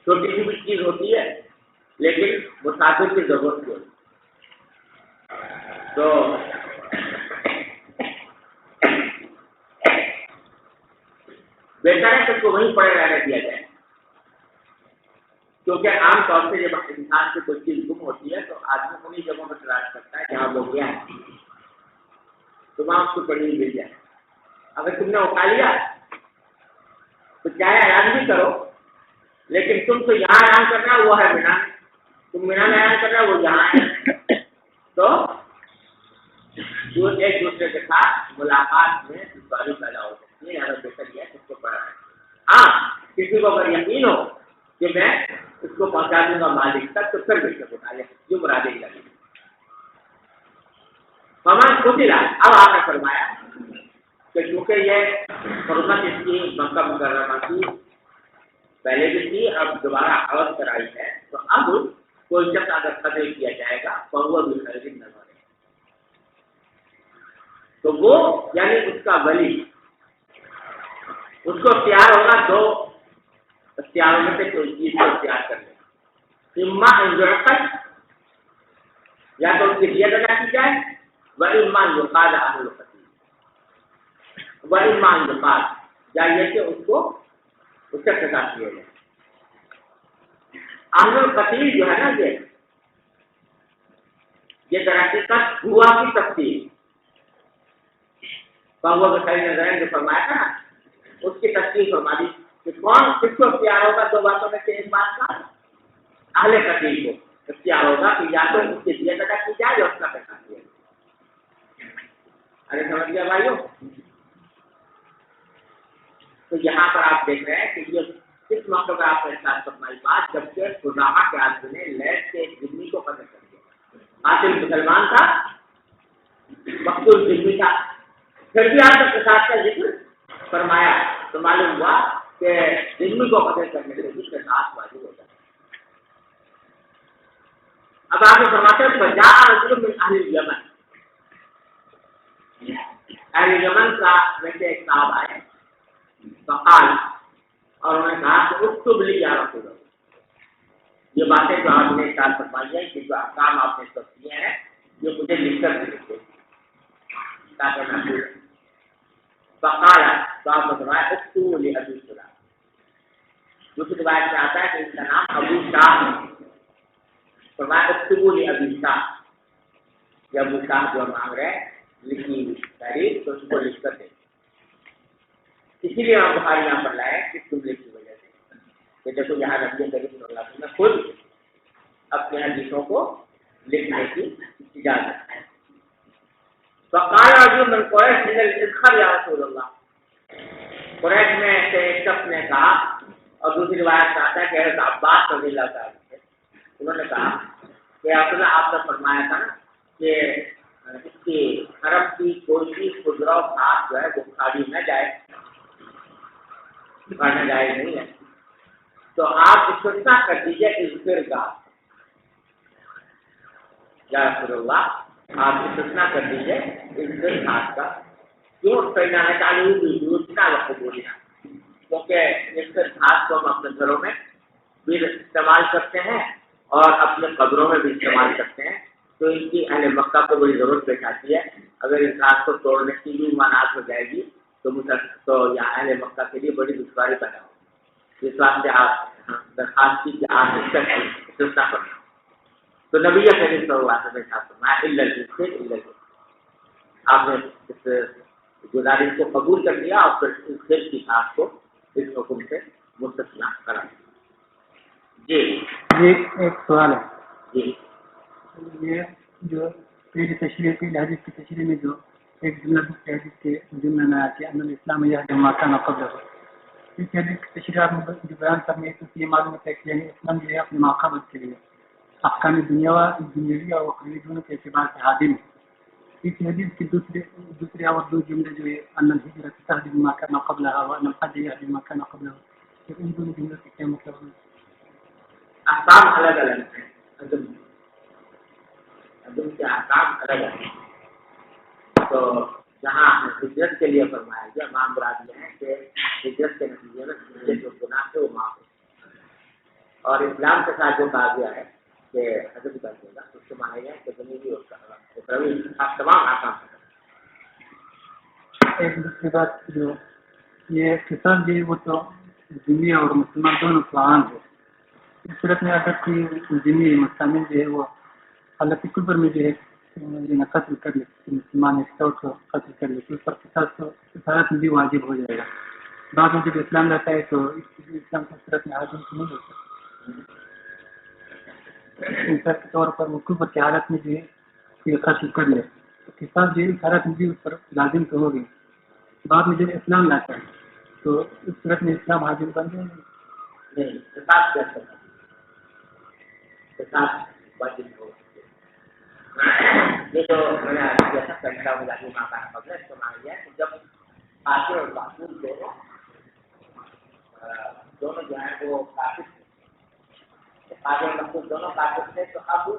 S1: چھوٹی سی بھی چیز ہوتی ہے لیکن مسافر کی ضرورت ہوتی ہے، تو بہتر ہے کہ اس کو وہیں پڑے رہنے دیا جائے، کیونکہ عام طور سے جب انسان سے کوئی چیز گم ہوتی ہے تو آدمی انہیں جگہوں پر تلاش کرتا ہے جہاں وہ گیا ہے، تو وہاں اس کو پڑی ہوئی مل جائے۔ اگر تم نے اٹھا لیا تو چاہے اعلان بھی کرو لیکن تم تو یہاں اعلان کر رہا وہ ہے مینا، تم مینا میں اعلان کر رہا وہ یہاں ہے، تو جو ایک دوسرے کے ساتھ ملاقات میں دشواری پیدا ہو سکتی ہے، یہاں بہتر یہ ہے اس کو پڑھا ہے۔ ہاں کسی کو اگر یقین ہو کہ میں اس کو پہنچا دوں گا مالک تک تو پھر بھی بتا لے جو مرادیں لگی ہمارا خود ہی اب آپ نے فرمایا کہ چونکہ یہ حرمت اس کی مکہ مکرمہ کی پہلے بھی تھی اب دوبارہ عوض کرائی ہے، تو اب کوئی شخص اگر قتل کیا جائے گا تو وہ بھی خرید نہ کرے، تو وہ یعنی اس کا ولی اس کو اختیار ہوگا، دو اختیاروں میں سے کوئی چیز کو اختیار کر لے، اما انجرقت یا تو اس کی دیت ادا کی جائے، و اما یقاد اہل القتیل، و اما یقاد یا یہ کہ اس کو اس سے قصاص کیا جائے۔ اہل القتیل جو ہے نا یہ در حقیقت ہوا کی تفصیل بہوا کے خیر نظر جو فرمایا تھا نا اس کی تفصیل فرما دی کہ کون کس کو اختیار ہوگا، دو باتوں میں سے ایک بات کا اہل قتیل کو اختیار ہوگا کہ یا تو اس کی دیت ادا کی جائے یا اس کا پیسہ کیا جائے۔ ارے سمجھ گیا بھائیو؟ تو یہاں پر آپ دیکھ رہے ہیں کہ یہ کس موقع پر آپ نے ساتھ فرمائی بات جبکہ خزاعہ کے آدمی نے لیس کے ایک ذمہ کو قتل کر دیا، قاتل مسلمان تھا مقتول ذمہ تھا، پھر بھی آپ نے قصاص کا ذکر فرمایا تو معلوم ہوا کہ ذمہ کو قتل کرنے سے بھی قصاص واجب ہوتا ہے۔ اب آپ فرماتے ہیں فجاء رجل من اہل الیمن، اہل یمن کا میں سے ایک صاحب آئے فقال اور انہوں نے کہا کہ اکتب لی یا رسول اللہ، یہ باتیں جو آپ نے ارشاد فرمائی ہیں کہ جو احکام آپ نے سب کیے ہیں یہ مجھے لکھ کر دے تاکہ میں بھول۔ فقال تو آپ نے فرمایا اکتب لی ابی شاہ، دوسری روایت میں آتا ہے کہ اس کا نام ابو شاہ ہے، فرمایا اکتب لی ابی شاہ، یہ ابو شاہ جو مانگ رہے ہیں لکھی ہوئی تاریخ تو اس کو لکھ کر دے، اسی لیے ہم بخاری یہاں پر لائے کہ جملے کی وجہ سے کہ دیکھو یہاں نبی کریم صلی اللہ علیہ وسلم نے خود اپنے حدیثوں کو لکھنے کی اجازت ہے۔ فقال رجل من قریش من الادخر یا رسول اللہ، قریش میں سے ایک شخص نے کہا، اور دوسری روایت میں آتا ہے کہ حضرت عباس رضی اللہ تعالیٰ عنہ انہوں نے کہا کہ آپ نے فرمایا تھا نا کہ اس کی حرم کی کوئی بھی خضرا گھاس جو ہے وہ کھاڑی نہ جائے، کھانا جائز نہیں ہے، تو آپ استثناء کر دیجیے اذکر کا، یا رسول اللہ آپ استثناء کر دیجیے اذکر گھاس کا، کیوں پہنا ہے تعلیم یوجنا وقت بولنا، کیونکہ اذکر گھاس کو ہم اپنے گھروں میں بھی استعمال کرتے ہیں اور اپنے قبروں میں بھی استعمال کرتے ہیں، تو ان کی اہل مکہ کو بڑی ضرورت پیش آتی ہے، اگر اس گھاس کو توڑنے کی بھی ممانعت ہو جائے گی تو یا اہل مکہ کے لیے بڑی دشواری پیدا ہوگی، اس واسطے آپ درخواست کی کہ آپ اس کا استثناء کرنا، تو نبی کریم صلی اللہ علیہ وسلم نے آپ نے اس گزارش کو قبول کر لیا اور پھر اس خیر کی بات کو اس حکم سے مستثنا کرا۔ جی
S2: ایک سوال ہے،
S1: جی
S2: یہ جو پہلی تشریح پہلی حدیث کی تشریح میں جو ایک جملہ دوسری حدیث کے جملے میں آیا کہ ان الاسلام یہدی ما کان قبلہ، اس حدیث کی تشریح آپ نے جو بیان کرنے تو یہ معلوم ہوتا ہے کہ یعنی اسلام جو ہے اپنے ماقبل کے لیے احکام دنیاوی اور اخروی دونوں کے اعتبار سے حاضر ہے۔ اس حدیث کی دوسری اور دو جملے جو ہے ان الہجرۃ تہدم ما کان قبلها وان الحج یهدم ما کان قبله، تو ان دونوں جملوں کا کیا مطلب ہے؟
S1: احکام الگ الگ ہیں، عدم کے احکام الگ الگ ہیں، تو جہاں ہجرت کے لیے فرمایا گیا ماں مراد یہ ہے کہ ہجرت کے نتیجے میں جو گناہ تھے وہ معاف ہو، اور اسلام کے ساتھ جو کہا گیا ہے کہ حضرت کر دے گا اس کو مانا گیا کہ دنیوی اور تمام احکام۔
S2: ایک دوسری بات جو یہ قصاص جو ہے وہ تو ذمہ اور مسلمان دونوں کو عام ہے، اس صورت میں اگر کوئی ذمہ مستعمل جو ہے وہ اللہ کے قبر میں جو ہے قتل کر لے، مسلمان کو قتل کر لے تو اس پر قصاص تو کفارت بھی واجب ہو جائے گا۔ بعد میں جب اسلام لاتا ہے تو اس اسلام کو صورت میں حاضر نہیں ہو سکتا انسان کے طور پر مکفر کی حالت میں جو ہے یہ قتل کر لے تو قصاص جو ہے اس حالت میں بھی اس پر لازم تو ہوگی. بعد میں جب اسلام لاتا ہے تو اس صورت میں اسلام حاضر بن جائے
S1: نہیں قصاص کیسے قصاص واجب ہو. یہ جو میں نے جیسا پہلا مجاہد ماں کا قبل استعمال کیا ہے جب قاتل اور مقتول دونوں جو ہیں وہ قاتل قاتل اور مقتول دونوں قاتل تھے تو اب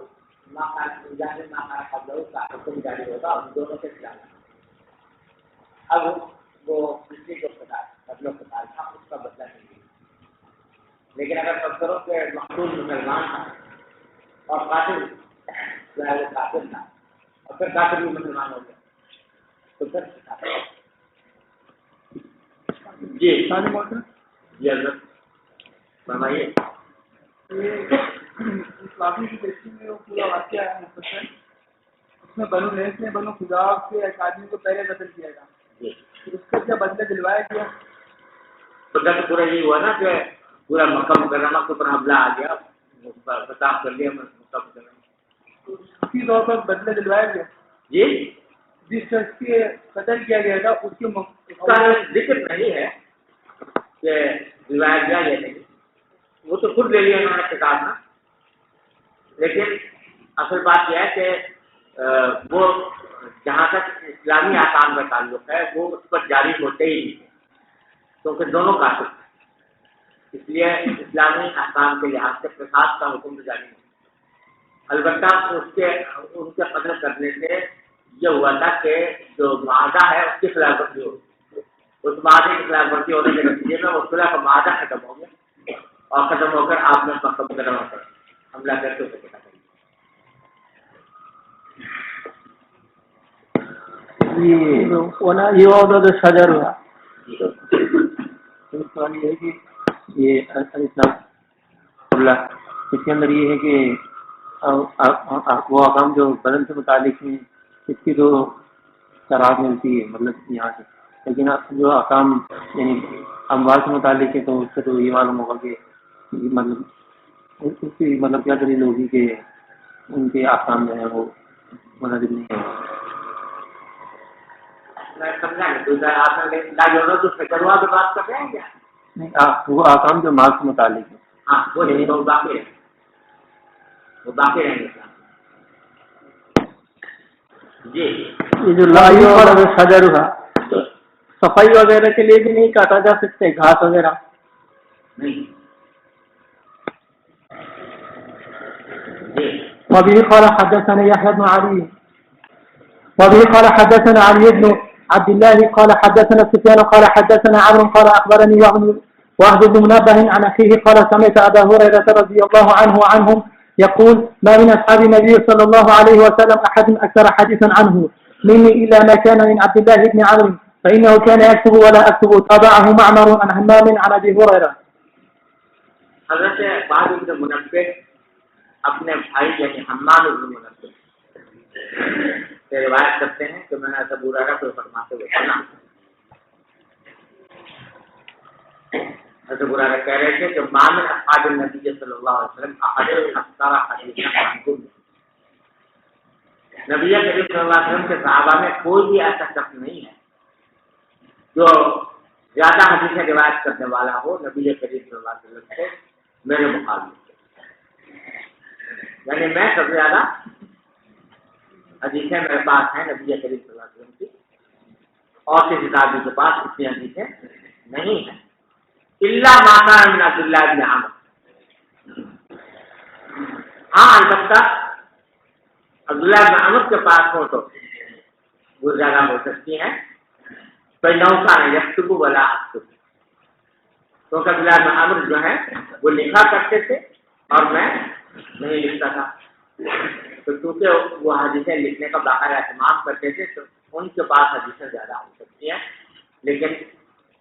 S1: ماں کا مجاہد ماں کا قبل قاتل کو جاری ہوگا اور دونوں کے خلاف. اب وہ کسی کو بدلوں قتال تھا اس کا بدلہ نہیں لیا. لیکن اگر فرض کرو کہ مقتول مسلمان تھا اور قاتل جو ہے وہ قاتل تھا اور پھر قاتل بھی مسلمان ہو گیا تو پھر جی جی حضرت فرمائیے.
S2: اسلامی کی دیکھی میں وہ پورا واقعہ ہے مفصل. اس میں بنو ریس نے بنو خزاعہ کے ایک آدمی کو پہلے قتل کیا تھا. اس کا کیا بدلہ دلوایا گیا؟
S1: بدلہ تو پورا یہی ہوا نا کہ پورا مکہ مکرمہ کے اوپر حملہ آ گیا خطاب کر لیا مکہ مکرمہ.
S2: اسی طور پر بدلہ دلوایا گیا
S1: جی
S2: جس شخص کے قتل کیا گیا تھا اس کے
S1: ذکر نہیں ہے کہ دلوایا گیا یا نہیں. وہ تو خود لے لیا انہوں نے کتاب نا. لیکن اصل بات یہ ہے کہ وہ جہاں تک اسلامی احکام کا تعلق ہے وہ اس پر جاری ہوتے ہی نہیں کیونکہ دونوں قاتل ہیں. اس لیے اسلامی احکام کے لحاظ سے قصاص کا حکم جاری نہیں. البتہ ان کے قتل کرنے سے یہ ہوا تھا کہ جو معاہدہ ہے اس کی خلاف ورزی ہو. اس معاہدے کی خلاف ورزی ہونے کے نتیجے میں اس خلاف کا معاہدہ ختم ہو گیا اور ختم ہو کر آپ نے مکہ مکرمہ پر حملہ کر کے اسے قتل کر
S2: یہ عہدہ شجر ہوا. سوال یہ ہے کہ یہ اس کے اندر یہ ہے کہ وہ احکام جو بدن سے متعلق ہیں اس کی تو شرح ملتی ہے مطلب یہاں سے. لیکن جو احکام یعنی اموال سے متعلق ہے تو اس سے تو یہ معلوم ہوگا کہ مطلب اس کی مطلب کیا دلیل ہوگی کہ ان کے احکام جو ہیں وہ مناسب نہیں ہے.
S1: بات کر رہے ہیں کیا؟
S2: نہیں وہ احکام جو مال سے متعلق ہے
S1: ہاں وہ باقی ہے وہ باقی رہیں گے. جی
S2: یہ جو لائیو اور شجر ہوا صفائی وغیرہ کے لیے بھی نہیں کاٹا جا سکتے گھاس وغیرہ
S1: نہیں.
S2: وبه قال حدثنا يحيى بن علي وبه قال حدثنا علي بن عبد الله قال حدثنا سفيان قال حدثنا عمرو قال اخبرني وهب بن منبه عن اخيه قال سمعت ابا هريره رضي الله عنه وعنهم يقول ما من اصحاب النبي صلى الله عليه وسلم احد اكثر حديثا عنه مني الا ما كان من عبد الله بن عمرو فانه كان يكتب ولا اكتب. تابعه معمر عن همام عن ابي هريره.
S1: حضرت بعض بن منبه اپنے بھائی یعنی حمام بن منبه سے روایت کرتے ہیں کہ میں نے ابو ہریرہ کو فرماتے ہوئے سنا. حضرت ابو ہریرہ کہہ رہے تھے کہ ما من اصحاب النبی صلی اللہ علیہ وسلم احد اکثر حدیثا عنکم. نبی کریم صلی اللہ علیہ وسلم کے صحابہ میں کوئی بھی ایسا شخص نہیں ہے جو زیادہ حدیثیں روایت کرنے والا ہو نبی کریم صلی اللہ علیہ وسلم سے میرے مقابلے. یعنی میں سب سے زیادہ حدیثیں میرے پاس ہیں نبی کریم صلی اللہ علیہ وسلم کی اور کسی صحابی کے پاس اتنی حدیثیں نہیں ہیں. الا ما كان من عبد الله بن عمرو. ہاں البتہ عبداللہ بن عمرو کے پاس ہو تو وہ زیادہ ہو سکتی ہیں. کوئی نوکا ہے یکتب ولا اکتب کیونکہ عبداللہ بن عمرو جو ہیں وہ لکھا کرتے تھے اور میں نہیں لکھتا تھا. تو کیونکہ وہ حدیثیں لکھنے کا باقاعدہ اہتمام کرتے تھے تو ان کے پاس حدیثیں زیادہ ہو سکتی ہیں لیکن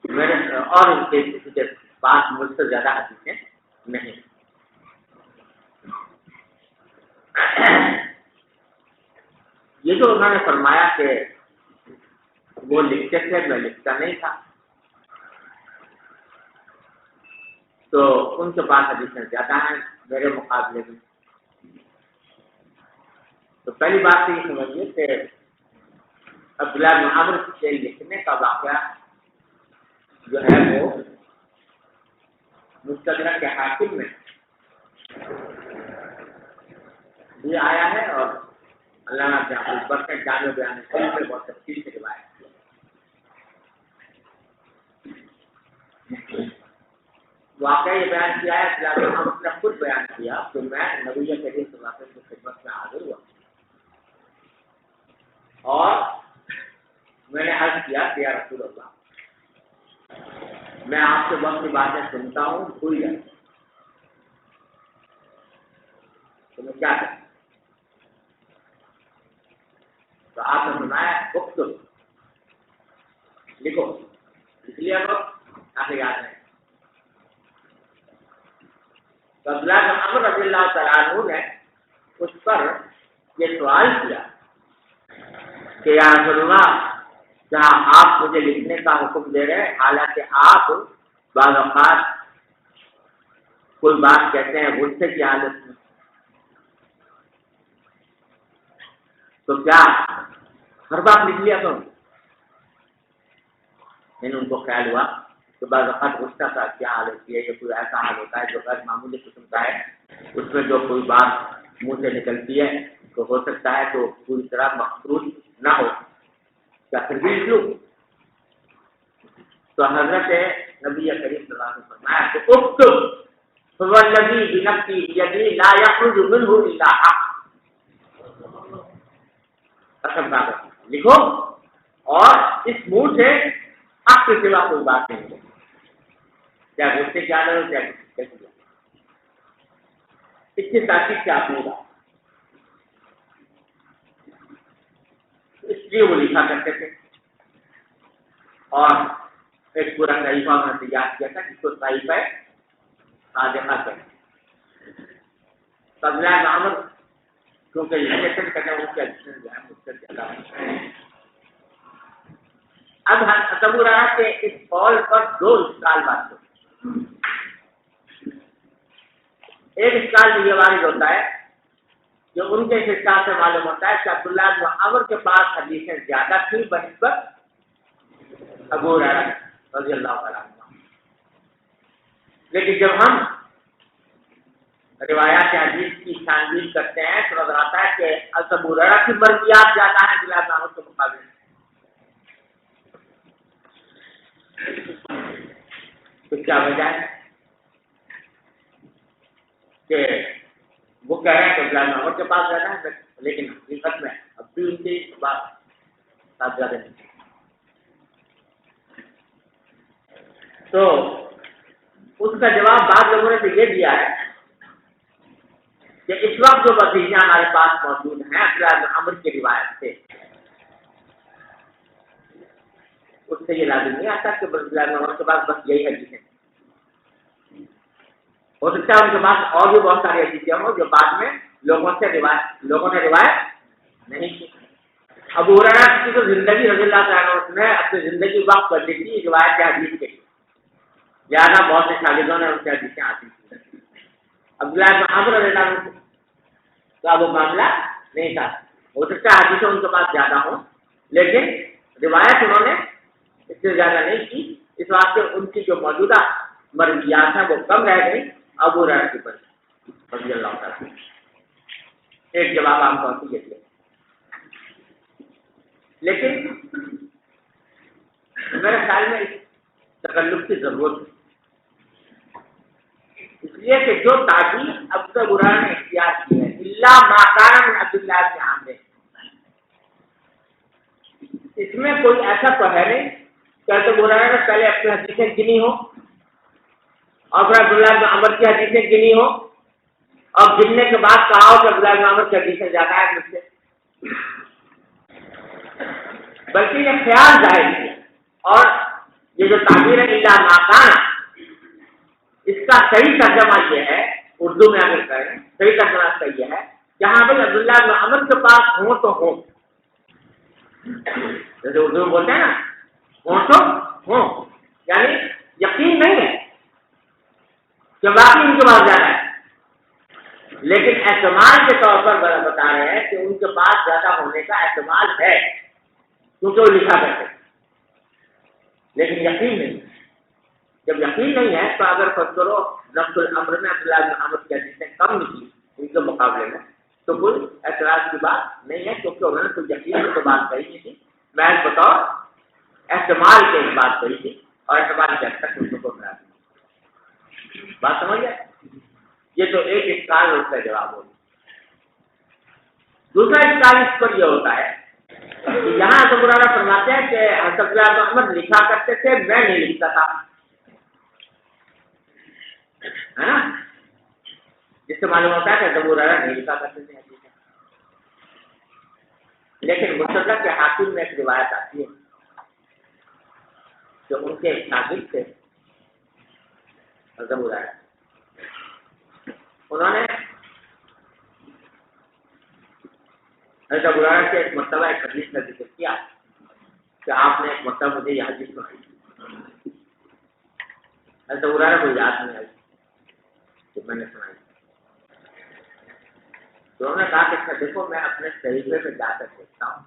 S1: میرے اور ان کے کسی کے پاس مجھ سے زیادہ حدیثیں نہیں. یہ جو انہوں نے فرمایا کہ وہ لکھتے تھے میں لکھتا نہیں تھا تو ان کے پاس حدیثیں زیادہ ہیں میرے مقابلے میں. تو پہلی بات تو یہ سمجھیے کہ عبداللہ بن عمرو کے لکھنے کا واقعہ جو ہے وہ مستدرک کے حاکم میں یہ آیا ہے اور علامہ برکت جامع بیان صحیح میں بہت تفصیل سے روایت کیا. واقعہ یہ بیان کیا ہے عبداللہ بن عمرو نے خود بیان کیا کہ میں نبی کریم صلی اللہ علیہ وسلم کی خدمت میں حاضر ہوا اور میں نے عرض کیا کہ یا رسول اللہ میں آپ سے وقت کی باتیں سنتا ہوں بھول جاتا ہوں تو میں کیا کروں؟ تو آپ نے سنایا اکتب لکھو لکھ لیا تو آپ یاد ہے. تو عبداللہ بن عمرو رضی اللہ تعالیٰ عنہ نے اس پر یہ سوال کیا کہ یا رسول اللہ کیا آپ مجھے لکھنے کا حکم دے رہے ہیں حالانکہ آپ بعض اوقات کوئی بات کہتے ہیں غصے کی حالت میں تو کیا ہر بات لکھ لیا تو ان کو خیال ہوا کہ بعض اوقات غصہ کا کیا حال ہوتی ہے کہ کوئی ایسا حال ہوتا ہے جو غیر معمولی قسم کا ہے اس میں جو کوئی بات منہ سے نکلتی ہے تو ہو سکتا ہے تو پوری طرح مقصود نہ ہو کیا پھر بھی لکھ لوں. تو حضرت نبی کریم صلی اللہ علیہ وسلم نے فرمایا کہ اکتب فوالذی بنفسی بیدی لا یخرج منہ الا حق. لکھو اور اس منہ سے حق کے سوا کوئی بات نہیں ہے چاہے غصے کیا ہو چاہے کیسے کیا. اس کی تاکید سے آپ نے بات اس لیے وہ لکھا کرتے تھے اور ایک پورا صحیفہ انہوں نے تیار کیا تھا جس کو صحیفہ صادقہ کہتے ہیں. عبداللہ بن عمرو کیونکہ ریلیشن کرنے ان کے ایڈیشن جو ہے مجھ سے زیادہ ہے. اب تصور آیا کہ اس قول پر دو اشکال بات ہوتے. ایک اشکال میں یہ وارد ہوتا ہے جو ان کے حساب سے معلوم ہوتا ہے کہ عبداللہ بن عمرو کے پاس حدیثیں زیادہ تھیں بنسبت ابو ہریرہ رضی اللہ تعالیٰ عنہ. لیکن جب ہم روایات حدیث کی چھانبین کرتے ہیں تو نظر آتا ہے کہ ابو ہریرہ کی مرویات زیادہ ہیں عبداللہ بن عمرو کے مقابلے میں. تو کیا وجہ ہے کہ وہ کہہ رہے ہیں کہ عبداللہ بن عمرو کے پاس زیادہ ہے لیکن حقیقت میں اب بھی ان کی بات ساتھ زیادہ نہیں. تو اس کا جواب بعض لوگوں نے تو یہ دیا ہے کہ اس وقت جو وسیلے ہمارے پاس موجود ہیں عبداللہ بن عمرو کی روایت سے اس سے یہ لازم نہیں آتا کہ عبداللہ بن عمرو کے پاس بس یہی حدیثیں. ہو سکتا ہے ان کے پاس اور بھی بہت ساری حدیثیں ہوں جو بعد میں لوگوں نے روایت نہیں کی. ابو ہریرہ کی تو زندگی رضی اللہ تعالیٰ عنہ نے اپنی زندگی وقف کر دی تھی روایت حدیث کے لیے. لہٰذا بہت سے شاگردوں نے ان سے حدیثیں حاصل کی. عبداللہ بن عمرو رضی اللہ عنہ کا وہ معاملہ نہیں تھا. ہو سکتا ہے حدیثیں ان کے پاس زیادہ ہوں لیکن روایت انہوں نے اس سے زیادہ نہیں کی. اس واسطے ان کی جو موجودہ مرویات ہیں وہ کم رہ گئی ابو ہریرہ کی پر رضی اللہ تعالیٰ. ایک جواب عام طور سے یہ دیا. لیکن میرے خیال میں اس تکلف کی ضرورت ہے اس لیے کہ جو تعبیر ابو ہریرہ نے اختیار کی ہے الا ما کان من عبداللہ بن عمرو اس میں کوئی ایسا تو ہے نہیں کہ ابو ہریرہ نے پہلے اپنی حدیثیں گنی ہو اور پھر عبداللہ بن عمرو کی حدیثیں گنی ہو اور گننے کے بعد کہا ہو کہ عبداللہ بن عمرو کی حدیثیں زیادہ ہے مجھ سے. بلکہ یہ خیال ظاہر ہے اور یہ جو تعبیر ہے الا ما کان اس کا صحیح ترجمہ یہ ہے اردو میں اگر کریں صحیح ترجمہ اس کا یہ ہے کہ ہاں بھائی عبداللہ بن عمرو کے پاس ہوں تو ہوں جیسے اردو میں بولتے ہیں نا ہوں تو ہوں یعنی یقین نہیں ہے کہ واقعی ان کے پاس زیادہ ہے، لیکن احتمال کے طور پر بتا رہے ہیں کہ ان کے پاس زیادہ ہونے کا احتمال ہے کیونکہ وہ لکھا کرتے ہیں، لیکن یقین نہیں۔ جب یقین نہیں ہے تو اگر فرض کرو نفس الامر میں عبداللہ بن عمر کی حدیثیں کم نکلی ان کے مقابلے میں تو کوئی اعتراض کی بات نہیں ہے، کیونکہ انہوں نے کوئی یقین تو بات کہی نہیں تھی، محض بطور احتمال کے ایک بات کہی تھی اور احتمال کے حد تک ان کو بنا دی۔ بات سمجھ گئے؟ یہ تو ایک اشکال اور اس کا جواب ہوگا۔ دوسرا اشکال اس پر یہ ہوتا ہے کہ یہاں تو قرآن فرماتے ہیں کہ حضرت عبداللہ بن عمر لکھا کرتے تھے، میں نہیں لکھتا تھا، ہے نا، جس سے معلوم ہوتا ہے کہ حضرت عمر نہیں لکھا کرتے تھے۔ لیکن مصدق کے حاکم میں ایک روایت آتی ہے کہ ان کے شاگرد تھے حضرت عمر، انہوں نے حضرت ابو ہریرہ سے ایک مرتبہ ایک حدیث کا ذکر کیا کہ آپ نے ایک مرتبہ مجھے یہ حدیث سنائی، حضرت ابو ہریرہ کو یاد نہیں آئی کہ میں نے سنائی، تو انہوں نے کہا کہ دیکھو میں اپنے صحیفے میں جا کر دیکھتا ہوں،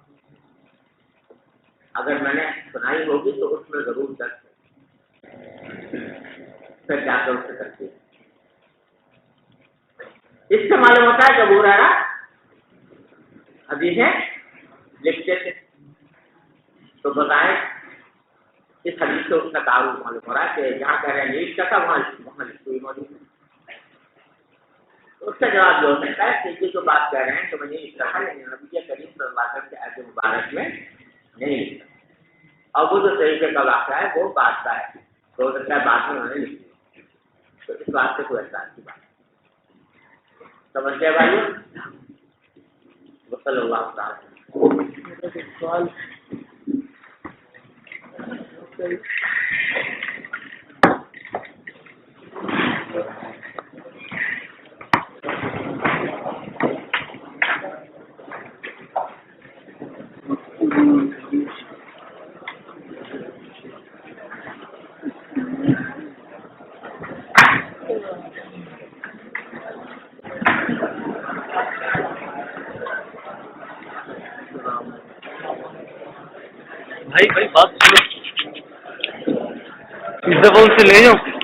S1: اگر میں نے سنائی ہوگی تو اس میں ضرور درج ہے، پھر جا کر اسے کرتی ہے۔ اس سے معلوم ہوتا ہے کہ ابو ہریرہ حدیثیں لکھتے تھے، تو بظاہر اس حدیث سے اس کا تعارف معلوم ہو رہا ہے کہ جہاں کہہ رہے ہیں نہیں لکھتا تھا وہاں لکھی موجود ہے۔ تو اس کا جواب یہ ہو سکتا ہے کہ یہ جو بات کہہ رہے ہیں کہ میں نہیں لکھ رہا، لیکن نبی کریم صلی اللہ علیہ وسلم کے عہد مبارک میں نہیں لکھتا، اور وہ جو طریقے کا واقعہ ہے وہ بات کا ہے، تو ہو سکتا ہے بعد میں انہوں نے لکھی، تو اس بات سے کوئی احساس کی بات سمجھ گئے بھائی؟ صلی اللہ تعالی
S2: سوال
S3: بھائی بات سنو، اس دفعہ ان سے لے جاؤ۔